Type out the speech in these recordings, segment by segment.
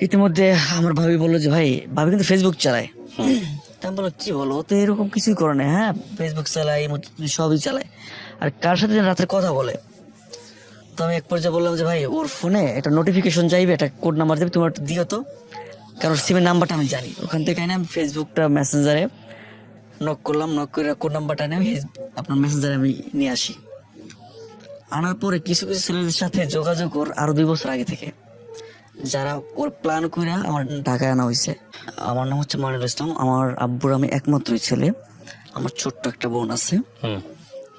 ইতিমধ্যে আমার ভাবি বললো যে ভাই, ভাবি কিন্তু ফেসবুক চালায়। তা আমি বললো কি বলো, ও তো এরকম কিছুই করে না। হ্যাঁ, ফেসবুক চালায়, সবই চালায়, আর কার সাথে যেন রাত্রে কথা বলে। তো আমি এক পর্যায়ে বললাম যে ভাই, ওর ফোনে একটা নোটিফিকেশন যাইবে, একটা কোড নাম্বার দেবে, তোমার একটু দিও তো, কারণ সিমের নাম্বারটা আমি জানি। ওখান থেকে আমি ফেসবুকটা মেসেঞ্জারে নক করলাম, নক করে কোড নাম্বারটা নিয়ে আপনার মেসেঞ্জারে আমি নিয়ে আসি। আনার পরে কিছু কিছু ছেলেদের সাথে যোগাযোগ ওর আরো 2 বছর আগে থেকে, যারা ওর প্ল্যান করে আমার ঢাকায় আনা হয়েছে। আমার নাম হচ্ছে মনিরুল ইসলাম। আমার আব্বুর আমি একমাত্রই ছেলে। আমার ছোট্ট একটা বোন আছে।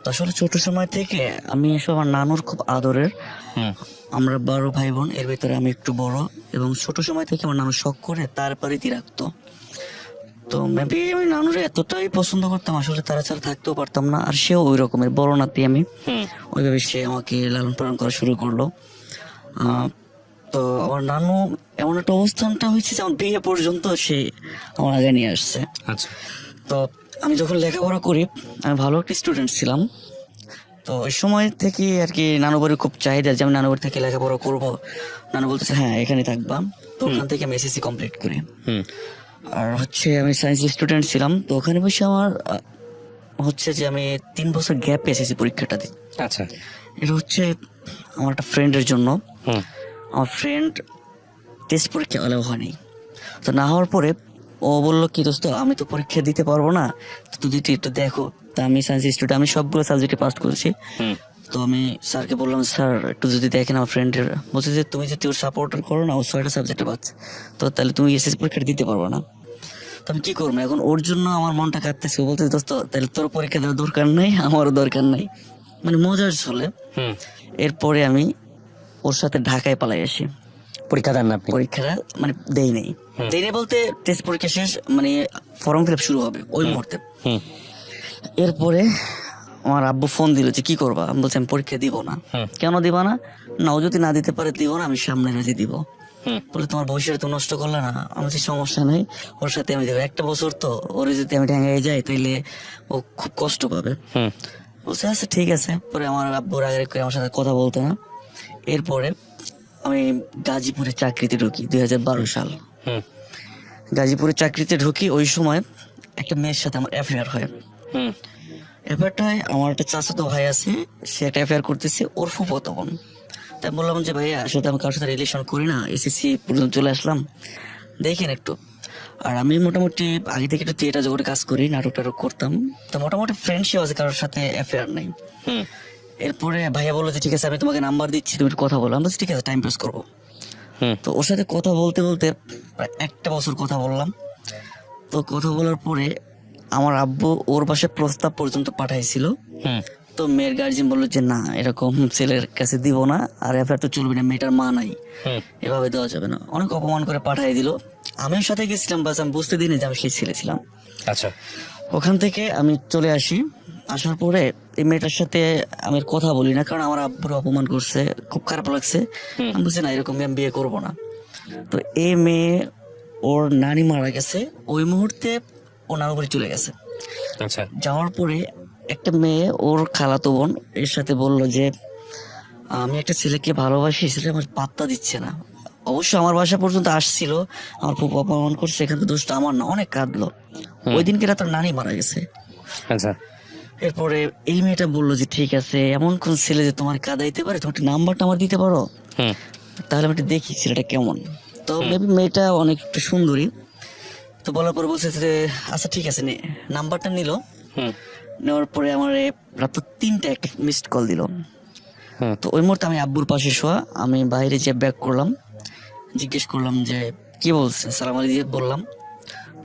তো আসলে ছোট সময় থেকে আমি এসব আমার নানুর খুব আদরের। আমরা 12 ভাই বোন, এর ভিতরে আমি একটু বড়, এবং ছোট সময় থেকে আমার নানু শখ করে তার বাড়িতে রাখতো। তো মেবি আমি নানুরে এতটাই পছন্দ করতাম, আসলে তারা ছাড়া থাকতেও পারতাম না। আর সেও ওই রকমের বড় নাতি আমি, ওইভাবে সে আমাকে লালন পালন করা শুরু করলো। তো আমার নানু এমন একটা অবস্থানটা হয়েছে যে আমার বিয়ে পর্যন্ত সে আমার আগে নিয়ে আসছে। আচ্ছা। তো আমি যখন লেখাপড়া করি, আমি ভালো একটা স্টুডেন্ট ছিলাম। তো ওই সময় থেকে আর কি নানু বাড়ির খুব চাহিদা যে আমি নানু বাড়ি থেকে লেখাপড়া করবো। নানু বলতেছে হ্যাঁ এখানে থাকবা। তো ওখান থেকে আমি এসএসসি কমপ্লিট করি। আর হচ্ছে আমি সায়েন্স স্টুডেন্ট ছিলাম। তো ওখানে বসে আমার হচ্ছে যে আমি 3 বছর গ্যাপ এসএসসি পরীক্ষাটা দিই। আচ্ছা। এটা হচ্ছে আমার একটা ফ্রেন্ডের জন্য। আমার ফ্রেন্ড টেস্ট পরীক্ষা হলেও হয়নি। তো না হওয়ার পরে ও বললো কি দোস্ত, আমি তো পরীক্ষা দিতে পারবো না, তো তুই একটু দেখো। তা আমি সায়েন্স স্টুডেন্ট, আমি সবগুলো সাবজেক্টে পাস করেছি। তো আমি স্যারকে বললাম স্যার একটু যদি দেখেন আমার ফ্রেন্ডের। বলছে যে তুমি যদি ওর সাপোর্টার করো না, ও 6টা সাবজেক্টে পাচ্ছে, তো তাহলে তুমি এসএসসি পরীক্ষাটা দিতে পারবো না। তো আমি কি করবো এখন, ওর জন্য আমার মনটা কাঁদতেছে। ও বলতে দোস্ত তাহলে তোর পরীক্ষা দেওয়ার দরকার নেই, আমারও দরকার নেই, মানে মজার চলে। এরপরে আমি ওর সাথে ঢাকায় পালাই আসি। পরীক্ষা দেন না আপনি? পরীক্ষাটা মানে দেই নেই বলতে টেস্ট পরীক্ষা শেষ, মানে ফর্ম ফিল আপ শুরু হবে ওই মুহূর্তে। এরপরে আমার আব্বু ফোন দিল যে কি করবা। আমি বলছি আমি পরীক্ষা দিব না। কেন দিবা না? না, ও যদি না দিতে পারে দিব না, আমি সামনে রেখে দিব। বলে তোমার ভবিষ্যৎ তো নষ্ট করলে না। আমি বলছি সমস্যা নেই, ওর সাথে আমি দেবো, একটা বছর তো, ওরে যদি আমি ঠেঙ্গাই যাই তাইলে ও খুব কষ্ট পাবে। বলছে আচ্ছা ঠিক আছে। পরে আমার আব্বুর আগে করে আমার সাথে কথা বলতো না। এরপরে আমি গাজীপুরে চাকরিতে ঢুকি 2012 সাল। গাজীপুরে চাকরিতে ঢুকি, ওই সময় একটা মেয়ের সাথে আমার অ্যাফেয়ার হয়। অ্যাফেয়ারটায় আমার একটা চাচাতো ভাই আছে, সে একটা অ্যাফেয়ার করতেছে, ওর ফুফাতো বোন। তাই বললাম যে ভাইয়া আসলে আমি কারোর সাথে রিলেশন করি না, এসএসসি পর্যন্ত চলে আসলাম, দেখেন একটু। আর আমি মোটামুটি আগে থেকে একটু থিয়েটার জগতে কাজ করি, নাটক টাটক করতাম। তো মোটামুটি ফ্রেন্ডশিপ আছে, কারোর সাথে অ্যাফেয়ার নেই। এরপরে ভাইয়া বললো যে ঠিক আছে আমি তোমাকে নাম্বার দিচ্ছি, তুমি একটু কথা বলো। আমি বলছি ঠিক আছে, টাইম পাস করবো। তো ওর সাথে কথা বলতে বলতে প্রায় 1 বছর কথা বললাম। তো কথা বলার পরে আমার আব্বু ওর বাসায় প্রস্তাব পর্যন্ত পাঠাইছিল। তো মেয়ের গার্জিয়ান বললো যে না, এরকম ছেলের কাছে দিব না, আর অ্যাফেয়ার তো চলবে না, মেয়েটার মা নাই, এভাবে দেওয়া যাবে না। অনেক অপমান করে পাঠাই দিল। আমিও সাথে গেছিলাম, বাস আমি বুঝতে দিইনি যে আমি সেই ছেলে ছিলাম। আচ্ছা। ওখান থেকে আমি চলে আসি। আসার পরে এই মেয়েটার সাথে আমি আর কথা বলি না, কারণ আমার আব্বুর অপমান করছে, খুব খারাপ লাগছে। আমি বলছি না, এরকম আমি বিয়ে করবো না। তো এই মেয়ে, ওর নানি মারা গেছে, ওই মুহূর্তে ও নানু বাড়ি চলে গেছে। আচ্ছা। যাওয়ার পরে একটা মেয়ে, ওর খালাতো বোন, এর সাথে বলল যে আমি একটা ছেলেকে ভালোবাসি, ছেলে আমার পাত্তা দিচ্ছে না। অবশ্য আমার বাসা পর্যন্ত আসছিল, আমার খুব অপমান করছে, এখান থেকে দোষটা আমার না, অনেক কাঁদলো। ওই দিনকে রাত ওর নানি মারা গেছে। আচ্ছা। এরপরে এই মেয়েটা বললো যে ঠিক আছে, এমন কোন ছেলে যে তোমার কাঁদাইতে পারে, তোমার নাম্বারটা আমার দিতে পারো, তাহলে আমি একটু দেখি ছেলেটা কেমন। তো মেবি মেয়েটা অনেক একটু সুন্দরী। তো বলার পরে বলছে যে আচ্ছা ঠিক আছে, নাম্বারটা নিল। নেওয়ার পরে আমার রাত 3টা একটা মিসড কল দিল। তো ওই মুহূর্তে আমি আব্বুর পাশে শোয়া, আমি বাইরে যে ব্যাক করলাম, জিজ্ঞেস করলাম যে কি বলছে, সালাম আলী দিয়ে বললাম।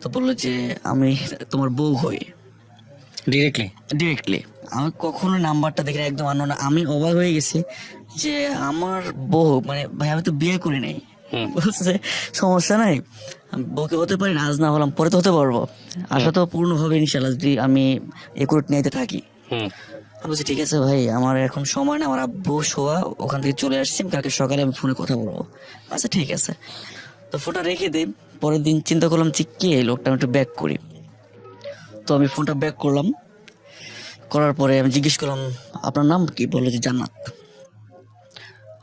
তো বললো যে আমি তোমার বউ হই। ডিরেক্টলি আমি কখনো নাম্বারটা দেখে একদম আনো না। আমি অবাক হয়ে গেছি যে আমার বউ, মানে ভাই আমি তো বিয়ে করি নাই। বলছে সমস্যা নাই, বউকে হতে পারি না, আজ না হলাম পরে তো হতে পারবো, আশা তো পূর্ণ হবে ইনশাল্লাহ যদি আমি একুরেট নিতে থাকি। আমি বলছি ঠিক আছে ভাই, আমার এখন সময় না, আমার আব্বু শোয়া, ওখান থেকে চলে আসছি, কালকে সকালে আমি ফোনে কথা বলবো। আচ্ছা ঠিক আছে। তো ফোনটা রেখে দিই। পরের দিন চিন্তা করলাম যে কে এই লোকটা, আমি একটু ব্যাক করি। তো আমি ফোনটা ব্যাক করলাম, করার পরে আমি জিজ্ঞেস করলাম আপনার নাম কি? বললো যে জান্নাত।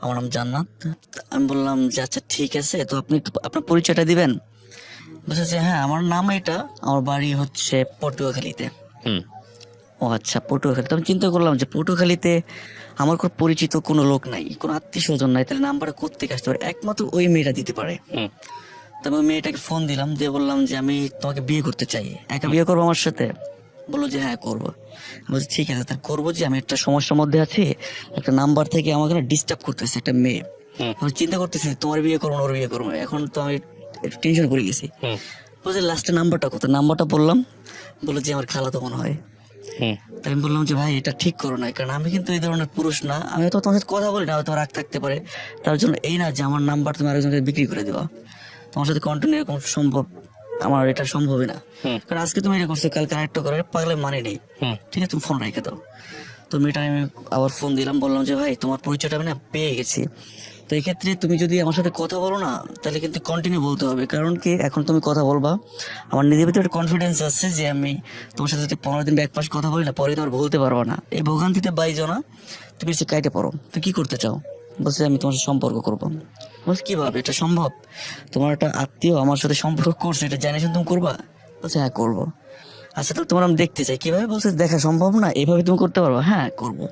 আমার নাম জান্নাত। আমি বললাম যে আচ্ছা ঠিক আছে, তো আপনি একটু আপনার পরিচয়টা দিবেন। বলছে যে হ্যাঁ আমার নাম এটা, আমার বাড়ি হচ্ছে পটুয়াখালীতে। হুম ও আচ্ছা, পটুয়াখালী। তো আমি চিন্তা করলাম যে পটুয়াখালীতে আমার কোনো পরিচিত কোনো লোক নাই, কোনো আত্মীয় স্বজন নাই, তাহলে নাম্বারটা কোত্থেকে আসতে পারে, একমাত্র ওই মেয়েটা দিতে পারে। হুম তো আমি ওই মেয়েটাকে ফোন দিলাম, দিয়ে বললাম যে আমি তোমাকে বিয়ে করতে চাই, একা বিয়ে করবো আমার সাথে? বললো যে হ্যাঁ করবো। আমি বলছি ঠিক আছে তাহলে করবো, যে আমি একটা সমস্যার মধ্যে আছি, একটা নাম্বার থেকে আমাকে না ডিস্টার্ব করতেছে একটা মেয়ে। হুম আমি চিন্তা করতেছি তোমার বিয়ে করবো না ওর বিয়ে করবো, এখন তো আমি একটু টেনশন করে গেছি। হুম বলছে লাস্টে নাম্বারটা কত, নাম্বারটা বললাম, বললো যে আমার খালাতো মনে হয়। হুম তাই আমি বললাম যে ভাই এটা ঠিক করো না, কারণ আমি কিন্তু এই ধরনের পুরুষ না, আমি তো তোমার সাথে কথা বলি না, হয়তো রাগ থাকতে পারে, তার জন্য এই না যে আমার নাম্বার তুমি আরেকজনকে বিক্রি করে দেওয়া, তোমার সাথে কন্টিনিউ এরকম সম্ভব, আমার এটা সম্ভবই না। হুম। কারণ আজকে তুমি এটা করছো, কালকে আরেকটা করে, পাগলে মানে নেই। হুম ঠিক আছে তুমি ফোন রেখে দাও। তো মেয়েটা আমি আবার ফোন দিলাম, বললাম যে ভাই তোমার পরিচয়টা আমি না পেয়ে গেছি, তো এই ক্ষেত্রে তুমি যদি আমার সাথে কথা বলো না, তাহলে কিন্তু কন্টিনিউ বলতে হবে, কারণ কি এখন তুমি কথা বলবা, আমার নিজের ভিতরে কনফিডেন্স আছে যে আমি তোমার সাথে যদি 15 দিন বা 1 মাস কথা বলি না, পরে তোমার বলতে পারবো না, এই ভোগান্তিতে বাইজো না, তুমি এসে কাইটে পড়ো, তো কি করতে চাও? বলছে আমি তোমার সাথে সম্পর্ক করবো। বলছে কিভাবে এটা সম্ভব, তোমার একটা আত্মীয় আমার সাথে সম্পর্ক করছে, এটা জানিস তুমি করবা? বলছে হ্যাঁ করবো। আচ্ছা তো তোমার আমি দেখতে চাই, কিভাবে? বলছে দেখা সম্ভব না, এভাবে তুমি করতে পারবো? হ্যাঁ করবো।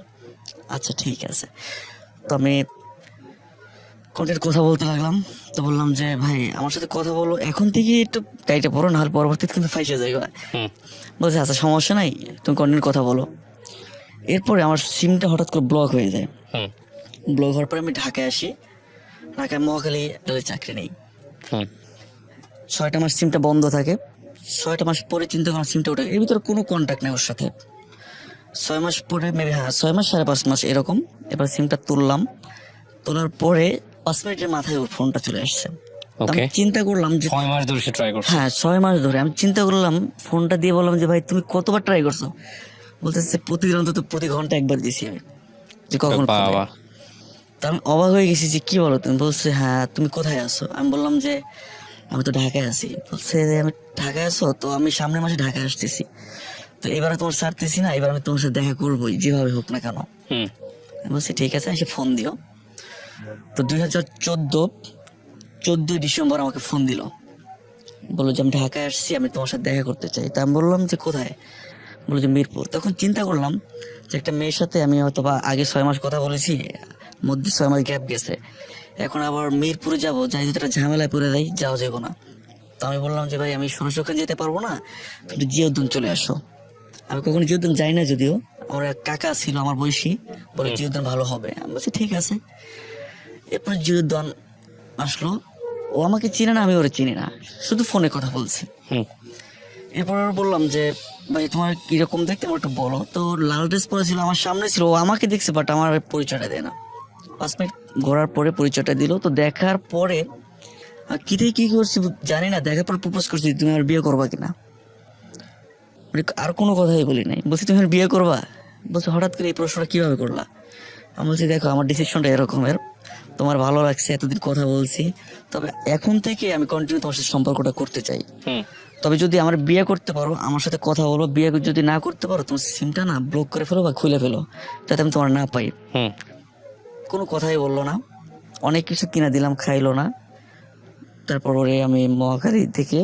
আচ্ছা ঠিক আছে। তো আমি কন্টেন্ট কথা বলতে লাগলাম, তো বললাম যে ভাই আমার সাথে কথা বলো, এখন থেকে একটু টাইটে পড়ো, না হলে পরবর্তীতে কিন্তু ফাইসে যাইবা। হুম বলছে আচ্ছা সমস্যা নাই, তুমি কন্টেন্ট কথা বলো। এরপরে আমার সিমটা হঠাৎ করে ব্লক হয়ে যায়। হুম ব্লক হওয়ার পরে আমি ঢাকায় আসি, ঢাকায় মহাখালী একটা চাকরি নেই। হুম 6টা মাস সিমটা বন্ধ থাকে, 6টা মাস পরে চিন্তা করলাম সিমটা ওঠে, এর ভিতরে কোনো কন্ট্যাক্ট নেই ওর সাথে। 6 মাস পরে মেবি, হ্যাঁ 6 মাস 5.5 মাস এরকম। এবার সিমটা তুললাম, তোলার পরে 5 মিনিটের মাথায় ওর ফোনটা চলে আসছে। তো আমি ওকে চিন্তা করলাম যে 6 মাস ধরে সে ট্রাই করছে হ্যাঁ 6 মাস ধরে আমি চিন্তা করলাম, ফোনটা দিয়ে বললাম যে ভাই তুমি কতবার ট্রাই করছো? বলতেছে প্রতিদিন অন্তত প্রতি ঘন্টা একবার দিছি আমি, যে কখন বাবা খোলে। তো আমি অবাক হয়ে গেছি যে কি বলো তুমি? বলছে হ্যাঁ তুমি কোথায় আছো? আমি বললাম যে আমি তো ঢাকায় আছি। বলছে যে আমি ঢাকায় আছো, তো আমি সামনের মাসে ঢাকায় আসতেছি, তো এবারে তোমার ছাড়তেছি না, এবার আমি তোমার সাথে দেখা করবোই যেভাবে হোক না কেন। হুম আমি বলছি ঠিক আছে এসে ফোন দিও। তো 14 ডিসেম্বর আমাকে ফোন দিল, বললো যে আমি ঢাকায় আসছি, আমি তোমার সাথে দেখা করতে চাই। তা আমি বললাম যে কোথায়? বললো যে মিরপুর। তখন চিন্তা করলাম যে একটা মেয়ের সাথে আমি হয়তো বা আগে 6 মাস কথা বলেছি, মধ্যে 6 মাস গ্যাপ গেছে, এখন আবার মিরপুরে যাবো, যাই যদি একটা ঝামেলায় পড়ে যাই, যাওয়া যাবো না। তো আমি বললাম যে ভাই আমি সরাসরি ওখানে যেতে পারবো না, তুমি জিয়াউদ্দিন চলে আসো। আমি কখনো জিয়াউদ্দিন যাই না, যদিও আমার এক কাকা ছিল আমার বয়সী, বলে জিয়াউদ্দিন ভালো হবে। আমি বলছি ঠিক আছে। এরপর জিয়াউদ্দিন আসলো, ও আমাকে চিনে না, আমি ওরে চিনি না, শুধু ফোনে কথা বলছি। হুম এরপর ওর বললাম যে ভাই তোমার কিরকম দেখতে আমার একটু বলো। তো ওর লাল ড্রেস পরে ছিল, আমার সামনে ছিল, ও আমাকে দেখছে বাট আমার পরিচয়টা দেয় না। 5 মিনিট ঘোরার পরে পরিচয়টা দিল। তো দেখার পরে কি থেকে কি করছি জানি না, দেখার পর প্রপোজ করছি তুমি আমার বিয়ে করবা কিনা। মানে আর কোনো কথাই বলি নাই, বলছি তুমি আমার বিয়ে করবা? বলছে হঠাৎ করে এই প্রশ্নটা কিভাবে করলা? আমি বলছি দেখো আমার ডিসিশনটা এরকমের, তোমার ভালো লাগছে, এতদিন কথা বলছি, তবে এখন থেকে আমি কন্টিনিউ তোমার সাথে সম্পর্কটা করতে চাই। হুম তবে যদি আমার বিয়ে করতে পারো, আমার সাথে কথা বলো, বিয়ে যদি না করতে পারো তোমার সিমটা না ব্লক করে ফেলো বা খুলে ফেলো, যাতে আমি তোমার না পাই। হুম কোনো কথাই বললো না, অনেক কিছু কিনা দিলাম, খাইলো না। তারপর ওরে আমি মহাখালী থেকে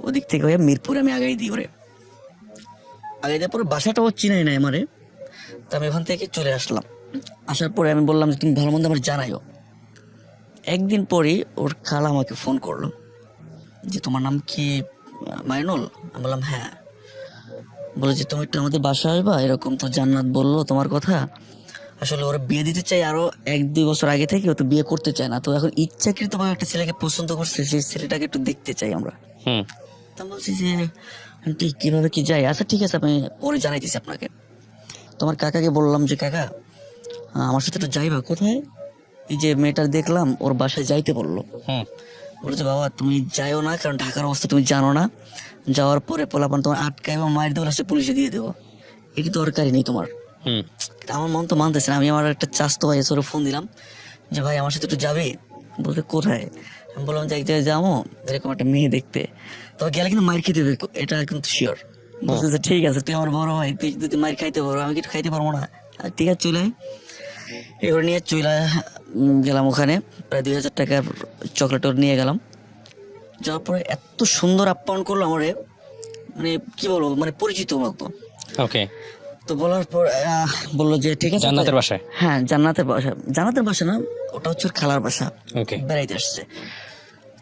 ওদিক থেকে হয়ে মিরপুরে আমি আগাই দিই, ওরে আগাই দেওয়ার পরে বাসাটা ও চিনাই নাই আমারে। তো আমি ওখান থেকে চলে আসলাম। আসার পরে আমি বললাম যে তুমি ভালো মন্দ আমার জানাইও। একদিন পরে ওর খালা আমাকে ফোন করলো যে তোমার নাম কি মাইনুল? আমি বললাম হ্যাঁ। বলে যে তুমি একটু আমাদের বাসায় আসবা, এরকম তো জান্নাত বললো তোমার কথা, আসলে ওরা বিয়ে দিতে চাই আরো 1-2 বছর আগে থেকে, ও তো বিয়ে করতে চায় না, তো এখন ইচ্ছাকৃতভাবে একটা ছেলেকে পছন্দ করছে, সেই ছেলেটাকে একটু দেখতে চাই আমরা। হুম তা আমি বলছি যে আন্টি কিভাবে কি যাই? আচ্ছা ঠিক আছে আমি পরে জানাইতেছি আপনাকে। তোমার কাকাকে বললাম যে কাকা আমার সাথে একটু যাইবা। কোথায়? এই যে মেয়েটার দেখলাম ওর বাসায় যাইতে বললো। হুম বলেছে বাবা তুমি যাইও না, কারণ ঢাকার অবস্থা তুমি জানো না, যাওয়ার পরে পোলাপান তোমার আটকায় এবং মায়ের দেবো, লাস্টে পুলিশে দিয়ে দেবো, এটি দরকারই নেই তোমার। হুম তা আমার মন তো মানতেছে না। আমি আমার একটা চাস্তো ভাই এসে ফোন দিলাম যে ভাই আমার সাথে একটু যাবে। বলতে কোথায়? আমি বললাম যে এক জায়গায় যাবো, এরকম একটা মেয়ে দেখতে, তবে গেলে কিন্তু মায়ের খেতে হবে, এটা কিন্তু শিওর। বলছে যে ঠিক আছে তুই আমার বড় ভাই, তুই যদি মায়ের খাইতে পারো, আমি কিছু খাইতে পারবো না। আর ঠিক আছে চলে আয়। এবার নিয়ে চলে গেলাম ওখানে, প্রায় 2000 টাকার চকলেট নিয়ে গেলাম। যাওয়ার পরে এত সুন্দর আপ্যায়ন করলো আমারে, মানে কি বলবো, মানে পরিচিত মতো। ওকে, তো বলার পর বললো যে ঠিক আছে, জান্নাতের বাসায়। হ্যাঁ জান্নাতের বাসা, জান্নাতের বাসা না, ওটা হচ্ছে ওর খালার বাসা, ওকে, বেড়াইতে আসছে।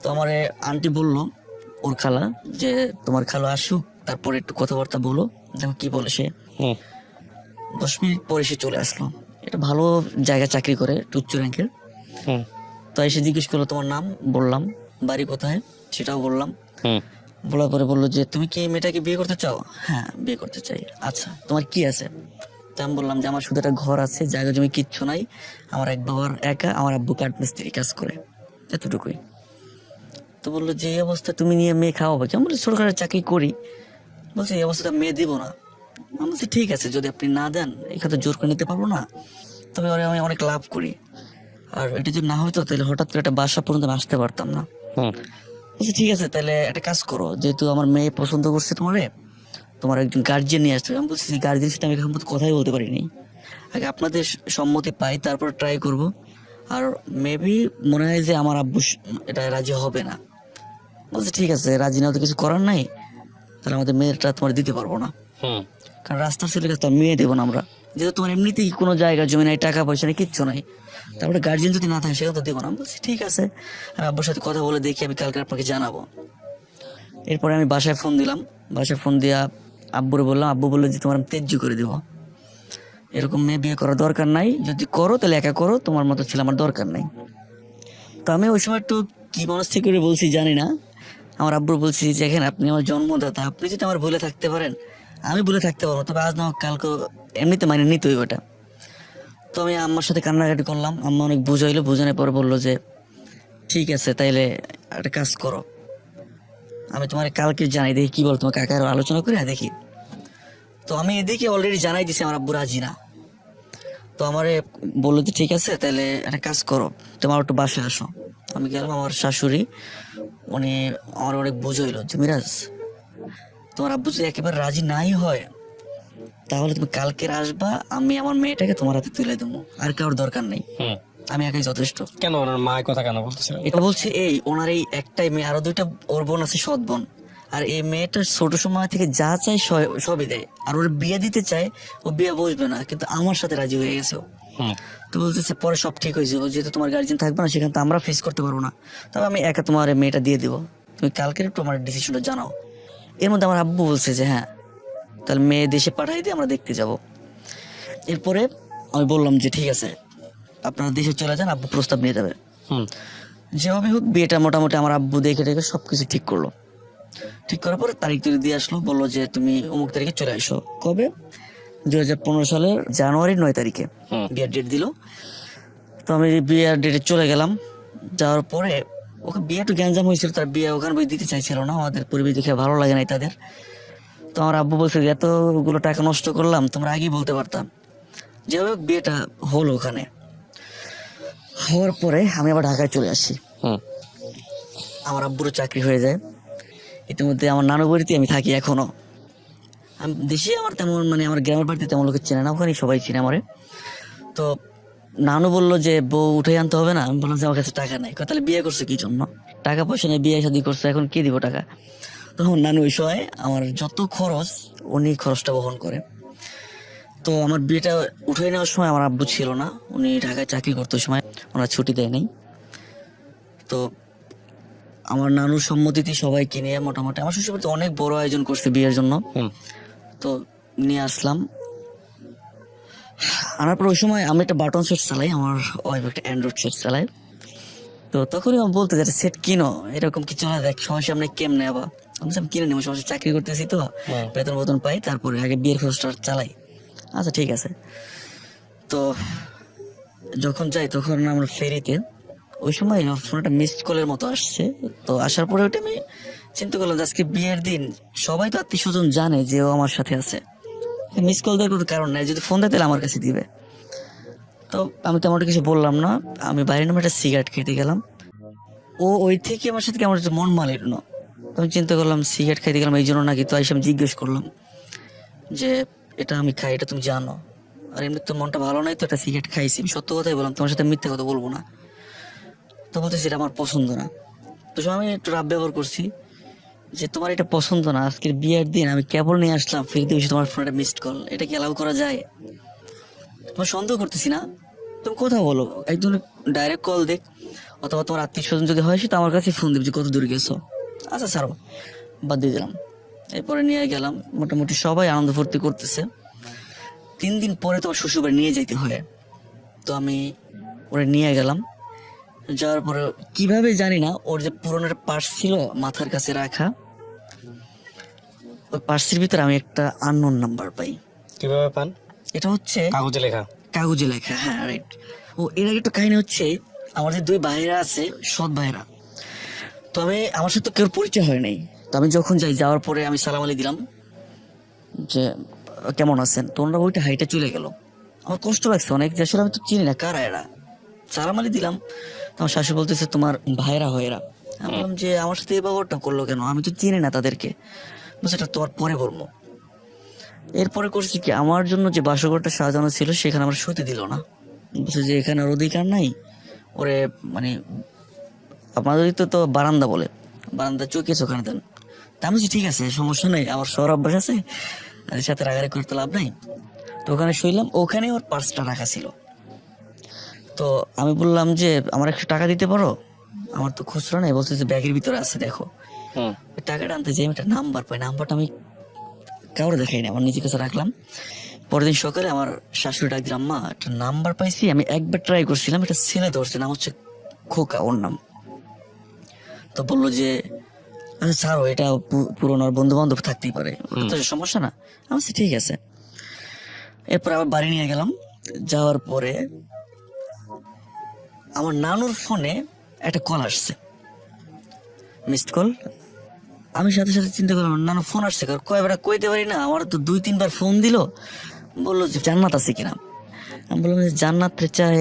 তো আমার আন্টি বললো, ওর খালা, যে তোমার খালা আসুক, তারপরে একটু কথাবার্তা বলো, দেখো কি বলে সে। 10 মিনিট পরে সে চলে আসলো। এটা ভালো জায়গায় চাকরি করে, উচ্চ র্যাঙ্কের। তো এসে জিজ্ঞেস করলো তোমার নাম, বললাম, বাড়ি কোথায় সেটাও বললাম। বলার পরে বললো যে তুমি কি এই মেয়েটাকে বিয়ে করতে চাও? হ্যাঁ বিয়ে করতে চাই। আচ্ছা তোমার কি আছে? তো আমি বললাম যে আমার শুধু একটা ঘর আছে, জায়গা জমি কিচ্ছু নাই, আমার এক বাবার একা, আমার আব্বু কাঠ মিস্ত্রি কাজ করে, এতটুকুই। তো বললো যে এই অবস্থা তুমি নিয়ে মেয়ে খাওয়াবো? আমি বলি সরকারের চাকরি করি। বলছে এই অবস্থাটা মেয়ে দিব না। আমি বলছি ঠিক আছে, যদি আপনি না দেন এখানে জোর করে নিতে পারবো না, তবে ওরে আমি অনেক লাভ করি, আর এটা যদি না হইতো তাহলে হঠাৎ করে একটা বাসা পর্যন্ত আমি আসতে পারতাম না। বলছি ঠিক আছে, তাহলে একটা কাজ করো, যেহেতু আমার মেয়ে পছন্দ করছে তোমারে, তোমার একজন গার্জিয়ান নিয়ে আসতে হবে। আমি বলছি গার্জিয়ান সাথে আমি এখন পর্যন্ত কথাই বলতে পারিনি, আগে আপনাদের সম্মতি পাই তারপর ট্রাই করব। আর মেবি মনে হয় যে আমার আব্বু এটা রাজি হবে না। বলছে ঠিক আছে, রাজি না তো কিছু করার নাই, তাহলে আমাদের মেয়েটা তোমার দিতে পারবো না, কারণ রাস্তার ছেলের কাছে তো মেয়ে দেবো না আমরা, যেহেতু তোমার এমনিতেই কোনো জায়গা জমি নাই, টাকা পয়সা নেই, কিচ্ছু নাই, তারপরে গার্জিয়ান যদি না থাকে সেটা তো দেবো না। আমি বলছি ঠিক আছে, আমি আব্বুর সাথে কথা বলে দেখি, আমি কালকে আপনাকে জানাবো। এরপরে আমি বাসায় ফোন দিলাম, বাসায় ফোন দিয়া আব্বুরে বললাম, আব্বু বললো যে তোমার আমি তেজ্য করে দেবো, এরকম মেয়ে বিয়ে করার দরকার নাই, যদি করো তাহলে একা করো, তোমার মতো ছিল আমার দরকার নাই। তো আমি ওই সময় একটু কি মনস থেকে করে বলছি জানি না, আমার আব্বুর বলছি যে এখানে আপনি আমার জন্মদাতা, আপনি যদি আমার ভুলে থাকতে পারেন আমি ভুলে থাকতে পারবো, তবে আজ না হোক কালকে এমনিতে মানে নিতই ওটা। তো আমি আম্মার সাথে কান্নাকাটি করলাম, আম্মা অনেক বুঝাইলো, বোঝানোর পর বললো যে ঠিক আছে তাইলে একটা কাজ করো, আমি তোমার কালকে জানাই, দেখি কি বলো, তোমার কাকার আলোচনা করে দেখি। তো আমি এদিকে অলরেডি জানাই দিছি আমার আব্বু রাজি না। তো আমারে বললো যে ঠিক আছে তাহলে একটা কাজ করো, তোমার একটু বাসায় আসো। আমি গেলাম, আমার শাশুড়ি উনি আমার অনেক বুঝাইলো যে মিরাজ, তোমার আব্বু যদি একেবারে রাজি নাই হয় তাহলে তুমি কালকে আসবা, আমি আমার মেয়েটাকে তোমার হাতে তুলে দেবো, আর কারোর দরকার নেই, আমি একাই যথেষ্ট। কেন ওনার মা কথা কেন বলতেছিলেন? এটা বলছে এই ওনার এই একটাই মেয়ে, আরো 2টা ওর বোন আছে, সৎ বোন, আর এই মেয়েটা ছোট সময় থেকে যা চাই সবই দেয়, আর ওর বিয়ে দিতে চায়, ও বিয়ে বসবে না, কিন্তু আমার সাথে রাজি হয়ে গেছে ও। তো বলতেছে পরে সব ঠিক হয়েছে, যেহেতু তোমার গার্জিয়ান থাকবে না সেখানে তো আমরা ফেস করতে পারবো না, তবে আমি একা তোমার এই মেয়েটা দিয়ে দিব, তুমি কালকে একটু আমার ডিসিশনটা জানাও। এর মধ্যে আমার আব্বু বলছে যে হ্যাঁ তাহলে মেয়ে দেশে পাঠাই দিয়ে আমরা দেখতে যাব। এরপরে আমি বললাম যে ঠিক আছে আপনারা দেশে চলে যান, আব্বু প্রস্তাব নিয়ে যাবে। যেভাবে হোক বিয়েটা মোটামুটি আমার আব্বু দেখে টেখে সবকিছু ঠিক করলো। ঠিক করার পরে তারিখ তুলে দিয়ে আসলো, বললো যে তুমি অমুক তারিখে চলে আসো। কবে? 2015 সালের জানুয়ারির 9 তারিখে বিয়ের ডেট দিল। তো আমি বিয়ের ডেটে চলে গেলাম। যাওয়ার পরে ওকে বিয়ে একটু গ্যাঞ্জাম হয়েছিল, তার বিয়ে ওখানে বই দিতে চাইছিল না, আমাদের পরিবেশ দেখে ভালো লাগে নাই তাদের। তো আমার আব্বু বলছে যে এতগুলো টাকা নষ্ট করলাম, তোমরা আগেই বলতে পারতাম। যেভাবে বিয়েটা হলো, ওখানে হওয়ার পরে আমি আবার ঢাকায় চলে আসি। আমার আব্বুরও চাকরি হয়ে যায়। ইতিমধ্যে আমার নানু বাড়িতে আমি থাকি এখনো। আমি দেশে আমার তেমন মানে আমার গ্রামের বাড়িতে তেমন লোকের চেনে না, ওখানেই সবাই চিনে আমারে। তো নানু বললো যে বউ উঠে আনতে হবে না, আমি বললাম যে আমার কাছে টাকা নাই। তাহলে বিয়ে করছে কি জন্য? টাকা পয়সা নেই, বিয়ে শাদী করছে, এখন কি দিব টাকা? তখন নানু ওই সময় আমার যত খরচ উনি খরচটা বহন করে। তো আমার বিয়েটা উঠে নেওয়ার সময় আমার আব্বু ছিল না, উনি ঢাকায় চাকরি করতে, ওই সময় ওনার ছুটি দেয় নাই। তো আমার নানুর সম্মতিতে সবাইকে নিয়ে মোটামুটি আমার শ্বশুরবাড়িতে অনেক বড় আয়োজন করছে বিয়ের জন্য। তো নিয়ে আসলাম, আনার পর ওই সময় আমি একটা বাটন সেট চালাই, আমার ওয়াইফ একটা অ্যান্ড্রয়েড সেট চালাই। তো তখনই আমি বলতে যে সেট কিনো, এরকম কিছু না, দেখ সময় সামনে কেমনে আবার আমি কিনে নেবো, সময় চাকরি করতেছি তো বেতন বেতন পাই, তারপরে আগে বিয়ের খরচটা চালাই। আচ্ছা ঠিক আছে। তো যখন যাই তখন আমরা ফেরিতে, ওই সময় ফোনটা মিসড কলের মতো আসছে। তো আসার পরে ওইটা আমি চিন্তা করলাম যে আজকে বিয়ের দিন, সবাই তো আত্মীয় স্বজন জানে যে ও আমার সাথে আছে, মিস কল দেওয়ার কোনো কারণ নাই, যদি ফোন দেয় তাহলে আমার কাছে দিবে। তো আমি তেমন কিছু বললাম না, আমি বাইরে নামে একটা সিগারেট খেতে গেলাম। ও ওই থেকে আমার সাথে কেমন একটা মন মালিন্য। আমি চিন্তা করলাম সিগারেট খাইতে গেলাম এই জন্য নাকি, তো এসে আমি জিজ্ঞেস করলাম যে এটা আমি খাই, এটা তুমি জানো? আর এমনি তোর মনটা ভালো নাই তো একটা সিগারেট খাইছি, আমি সত্য কথাই বললাম, তোমার সাথে মিথ্যে কথা বলবো না। তো বলতেছি এটা আমার পছন্দ না। তো সময় আমি একটু রাব ব্যবহার করছি যে তোমার এটা পছন্দ না, আজকের বিয়ের দিন আমি কেবল নিয়ে আসলাম, ফিরতে বসে তোমার ফোনে মিসড কল, এটা কি অ্যালাউ করা যায়? তোমার সন্দেহ করতেছি না, তুমি কথা বলো, একজন ডাইরেক্ট কল দেখ, অথবা তোমার আত্মীয় স্বজন যদি হয় সেটা আমার কাছে ফোন দেবে যে কত দূরে গেছো। আচ্ছা ছাড়ো, বাদ দিয়ে দিলাম। এরপরে নিয়ে গেলাম, মোটামুটি সবাই আনন্দ ফুর্তি করতেছে। 3 দিন পরে তোমার শ্বশুরবাড়ি নিয়ে যাইতে হয়। তো আমি ওরে নিয়ে গেলাম, যাওয়ার পরে কিভাবে জানি না, ওর যে পুরনের পার্স ছিল মাথার কাছে রাখা, ওই পার্সের ভিতরে আমি একটা আননোন নাম্বার পাই। কিভাবে পান? এটা হচ্ছে কাগজে লেখা? কাগজে লেখা, হ্যাঁ রাইট। ও এর আগে একটা কাহিনী হচ্ছে, আমার যে 2 ভাইরা আছে, সৎ ভাইরা, তো আমি আমার সাথে তো কেউ পরিচয় হয় নাই। তো আমি যখন যাই, যাওয়ার পরে আমি সালাম আলী দিলাম যে কেমন আছেন, তো ওনারা ওইটা হাইটা চলে গেল। আমার কষ্ট লাগছে অনেক, যে আসলে আমি তো চিনি না কারা এরা। সালাম আলী দিলাম, তো আমার শাশু বলতেছে তোমার ভাইরা হয় এরা। আমি বললাম যে আমার সাথে এই ব্যবহারটা করলো কেন, আমি তো চিনি না তাদেরকে। বলছে এটা তোমার পরে বলবো। এরপরে করছি কি, আমার জন্য যে বাসঘরটা সাজানো ছিল সেখানে আমার শুতে দিল না, বলছে যে এখানে আর অধিকার নাই ওরে, মানে আমাদের তো বারান্দা বলে, বারান্দা চৌকিয়েছে ওখানে দেন। তা আমি বলছি ঠিক আছে সমস্যা নেই, আমার শহর অভ্যাস আছে, এর সাথে রাগারাগি করতে লাভ নাই। তো ওখানে শুইলাম, ওখানে ওর পার্সটা রাখা ছিল। তো আমি বললাম যে আমার একটু টাকা দিতে পারো, আমার তো খুচরা নেই। বলছে যে ব্যাগের ভিতরে আছে দেখো। ওই টাকাটা আনতে যাই, আমি একটা নাম্বার পাই, নাম্বারটা আমি কাউরে দেখাই না, আমার নিজের কাছে রাখলাম। পরের দিন সকালে আমার শাশুড়ি ডাক দিলাম, মা একটা নাম্বার পাইছি, আমি একবার ট্রাই করছিলাম, এটা ছেলে ধরছে, নাম হচ্ছে খোকা ওর নাম। তো বললো যে আচ্ছা ছাড়ো, এটা পুরোনো বন্ধু বান্ধব থাকতেই পারে, ওটা তো সমস্যা না। আমি বলছি, ঠিক আছে। এরপর আবার বাড়ি নিয়ে গেলাম, যাওয়ার পরে আমার নানুর ফোনে একটা কল আসছে, মিসড কল। আমি সাথে সাথে চিন্তা করলাম নানু ফোন আসছে, কারণ কয়বার কইতে পারি না, আমার তো 2-3 বার ফোন দিল, বললো যে জান্নাত আছে কিনা। আমি বললাম যে জান্নাত চাই,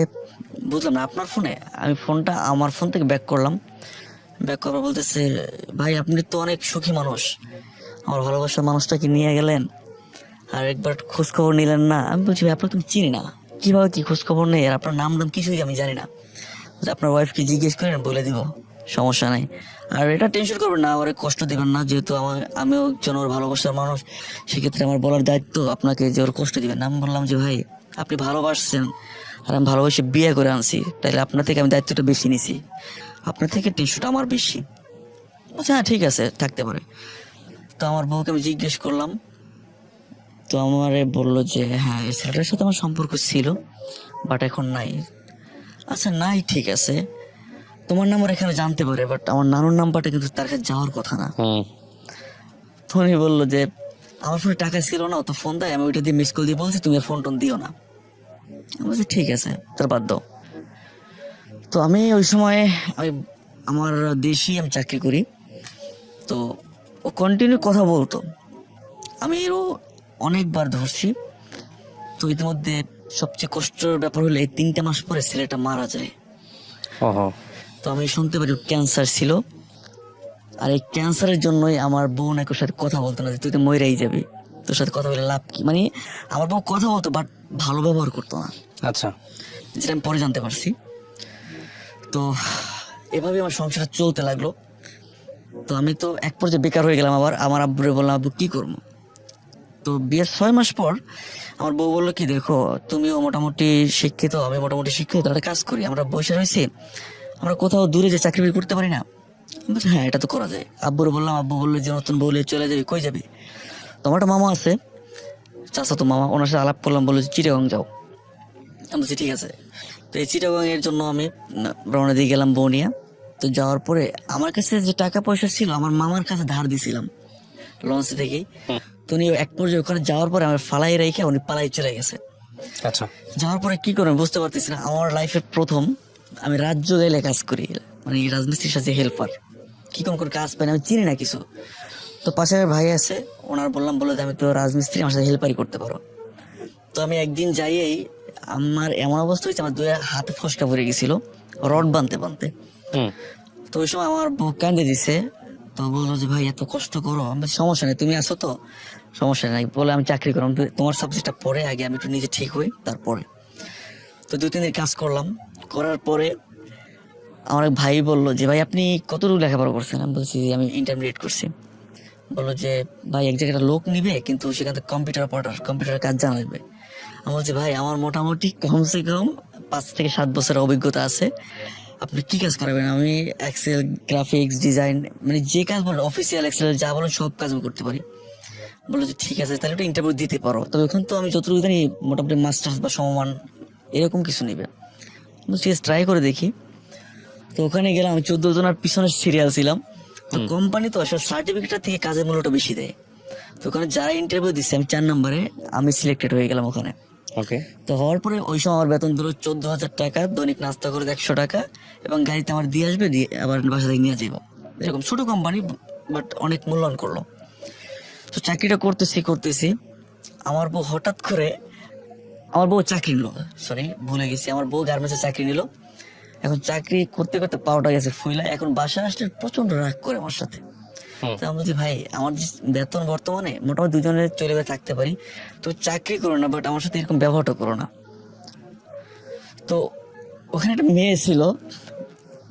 বুঝলাম না আপনার ফোনে। আমি ফোনটা আমার ফোন থেকে ব্যাক করলাম, ব্যাক করার বলতেছে ভাই আপনি তো অনেক সুখী মানুষ, আমার ভালোবাসার মানুষটাকে নিয়ে গেলেন আর একবার খোঁজ খবর নিলেন না। আমি বলছি ভাই আপনার তুমি চিনি না, কিভাবে কি খোঁজ খবর নেই, আর আপনার নাম নাম কিছুই আমি জানি না, আপনার ওয়াইফকে জিজ্ঞেস করেন বলে দিব, সমস্যা নাই। আর এটা টেনশন করবেন না, আমার কষ্ট দিবেন না, যেহেতু আমিও একজন ওর ভালোবাসার মানুষ, সেক্ষেত্রে আমার বলার দায়িত্ব আপনাকে যে ওর কষ্ট দিবেন না। আমি বললাম যে ভাই আপনি ভালোবাসছেন আর আমি ভালোবাসে বিয়ে করে আনছি, তাহলে আপনার থেকে আমি দায়িত্বটা বেশি নিছি, আপনার থেকে টেনশনটা আমার বেশি। আচ্ছা হ্যাঁ ঠিক আছে থাকতে পারে। তো আমার বউকে আমি জিজ্ঞেস করলাম, তো আমারে বললো যে হ্যাঁ এই ছেলেটার সাথে আমার সম্পর্ক ছিল, বাট এখন নাই। আচ্ছা নাই ঠিক আছে, তোমার নাম্বার এখানে জানতে পারে, বাট আমার নানুর নাম্বারটা কিন্তু তার কাছে যাওয়ার কথা না। তো উনি বললো যে আমার ফোনে টাকা ছিল না, ও তো ফোন দেয়, আমি ওইটা দিয়ে মিস কল দিয়ে বলছি তুমি আর ফোন টোন দিও না। আমি বলছি ঠিক আছে তোর বাদ দাও। তো আমি ওই সময় আমি আমার দেশি আমি চাকরি করি, তো ও কন্টিনিউ কথা বলতো, আমি এরও অনেকবার ধরছি। তো ইতিমধ্যে সবচেয়ে কষ্টের ব্যাপার হলো এই 3টা মাস পরে ছেলেটা মারা যায়। তো আমি শুনতে পারি ক্যান্সার ছিল, আর এই ক্যান্সারের জন্যই আমার বউ নাকি ওর সাথে কথা বলতো না, যে তুই তো মরেই যাবি, তোর সাথে কথা বলে লাভ কি। মানে আমার বউ কথা বলতো বাট ভালো ব্যবহার করতো না। আচ্ছা, যেটা আমি পরে জানতে পারছি। তো এভাবে আমার সংসারটা চলতে লাগলো। তো আমি তো এক পর্যায়ে বেকার হয়ে গেলাম, আবার আমার আব্বুরে বললাম আব্বু কি করবো। তো বিয়ের 6 মাস পর আমার বউ বললো কি দেখো তুমিও মোটামুটি শিক্ষিত, আমি মোটামুটি শিক্ষিত, একটা কাজ করি, আমরা বসে রয়েছি, আমরা কোথাও দূরে যে চাকরি করতে পারি না। আমি বলছি হ্যাঁ এটা তো করা যায়। আব্বুরে বললাম, আব্বু বললো যে নতুন বলে চলে যাবি, কই যাবি। তোমার একটা মামা আছে, চাচাতো মামা, ওনার সাথে আলাপ করলাম, বললো যে চিটাগং যাও। আমি বলছি ঠিক আছে। তো এই চিটাগং এর জন্য আমি রওনা দিয়ে গেলাম বউ নিয়ে। তো যাওয়ার পরে আমার কাছে যে টাকা পয়সা ছিল আমার মামার কাছে ধার দিছিলাম লঞ্চ থেকেই। তো উনি এক পর্যায়ে ওখানে যাওয়ার পরে আমার ফালাই রেখে উনি পালাই চলে গেছে। আচ্ছা, যাওয়ার পরে কি করবো বুঝতে পারতেছি না। আমার লাইফের প্রথম আমি রাজ্য গেলে কাজ করি, মানে রাজমিস্ত্রির সাথে হেল্পার, কি কোন কোন কাজ পাই না, আমি চিনি না কিছু। তো পাশে আমার ভাই আছে, ওনার বললাম, বললো যে আমি তো রাজমিস্ত্রি, আমার সাথে হেল্পারই করতে পারো। তো আমি একদিন যাইয়েই আমার এমন অবস্থা হয়েছে, আমার 2 হাতে ফসকা পড়ে গেছিল রড বানতে বানতে। তো ওই সময় আমার বউ কান্দে দিছে। তো বললো যে ভাই এত কষ্ট করো, আমি বলছি, সমস্যা নেই তুমি আসো তো, সমস্যা নাই বলে আমি চাকরি করলাম। তোমার সাবজেক্টটা পরে আগে আমি একটু নিজে ঠিক হই তারপরে। তো 2-3 দিন কাজ করলাম, করার পরে আমার এক ভাই বললো যে ভাই আপনি কতটুকু লেখাপড়া করছেন? আমি বলছি যে আমি ইন্টারমিডিয়েট করছি। বললো যে ভাই এক জায়গায় একটা লোক নিবে, কিন্তু সেখান থেকে কম্পিউটার অপারেটর, কম্পিউটারের কাজ জানা লাগবে। আমি বলছি ভাই আমার মোটামুটি কমসে কম 5 থেকে 7 বছরের অভিজ্ঞতা আছে, আপনি কি কাজ করাবেন? আমি এক্সেল, গ্রাফিক্স ডিজাইন, মানে যে কাজ বলেন অফিসিয়াল এক্সেল যা বলেন সব কাজ আমি করতে পারি। বললো যে ঠিক আছে তাহলে একটা ইন্টারভিউ দিতে পারো, তবে এখন তো আমি যতটুকু জানি মোটামুটি মাস্টার্স বা সমমান এরকম কিছু নিবে। ঠিক আছে ট্রাই করে দেখি। তো ওখানে গেলাম, আমি 14 জনের পিছনে সিরিয়াল ছিলাম। তো কোম্পানি তো আসলে সার্টিফিকেট থেকে কাজের মূল্যটা বেশি দেয়। তো ওখানে যারা ইন্টারভিউ দিচ্ছে আমি 4 নম্বরে, আমি সিলেক্টেড হয়ে গেলাম ওখানে। ওকে। তো হওয়ার পরে ওই সময় আমার বেতন ধরো 14,000 টাকা, দৈনিক নাস্তা করে 100 টাকা, এবং গাড়িতে আমার দিয়ে আসবে, দিয়ে আবার বাসা থেকে নিয়ে যাবো। এরকম ছোট কোম্পানি, বাট অনেক মূল্যায়ন করলো। তো চাকরিটা করতেছি আমার বউ হঠাৎ করে, আমার বউ চাকরি নিল, সরি ভুলে গেছি, আমার বউ গার্মেন্টসে চাকরি নিল। এখন চাকরি করতে করতে পাওয়াটা গেছে ফুইলা, এখন বাসায় আসলে প্রচন্ড রাগ করে আমার সাথে। তো আমি বলছি ভাই আমার যে বেতন বর্তমানে মোটামুটি দুজনে চলে বেড়ে থাকতে পারি, তো চাকরি করো না, বাট আমার সাথে এরকম ব্যবহারটা করো না। তো ওখানে একটা মেয়ে ছিল,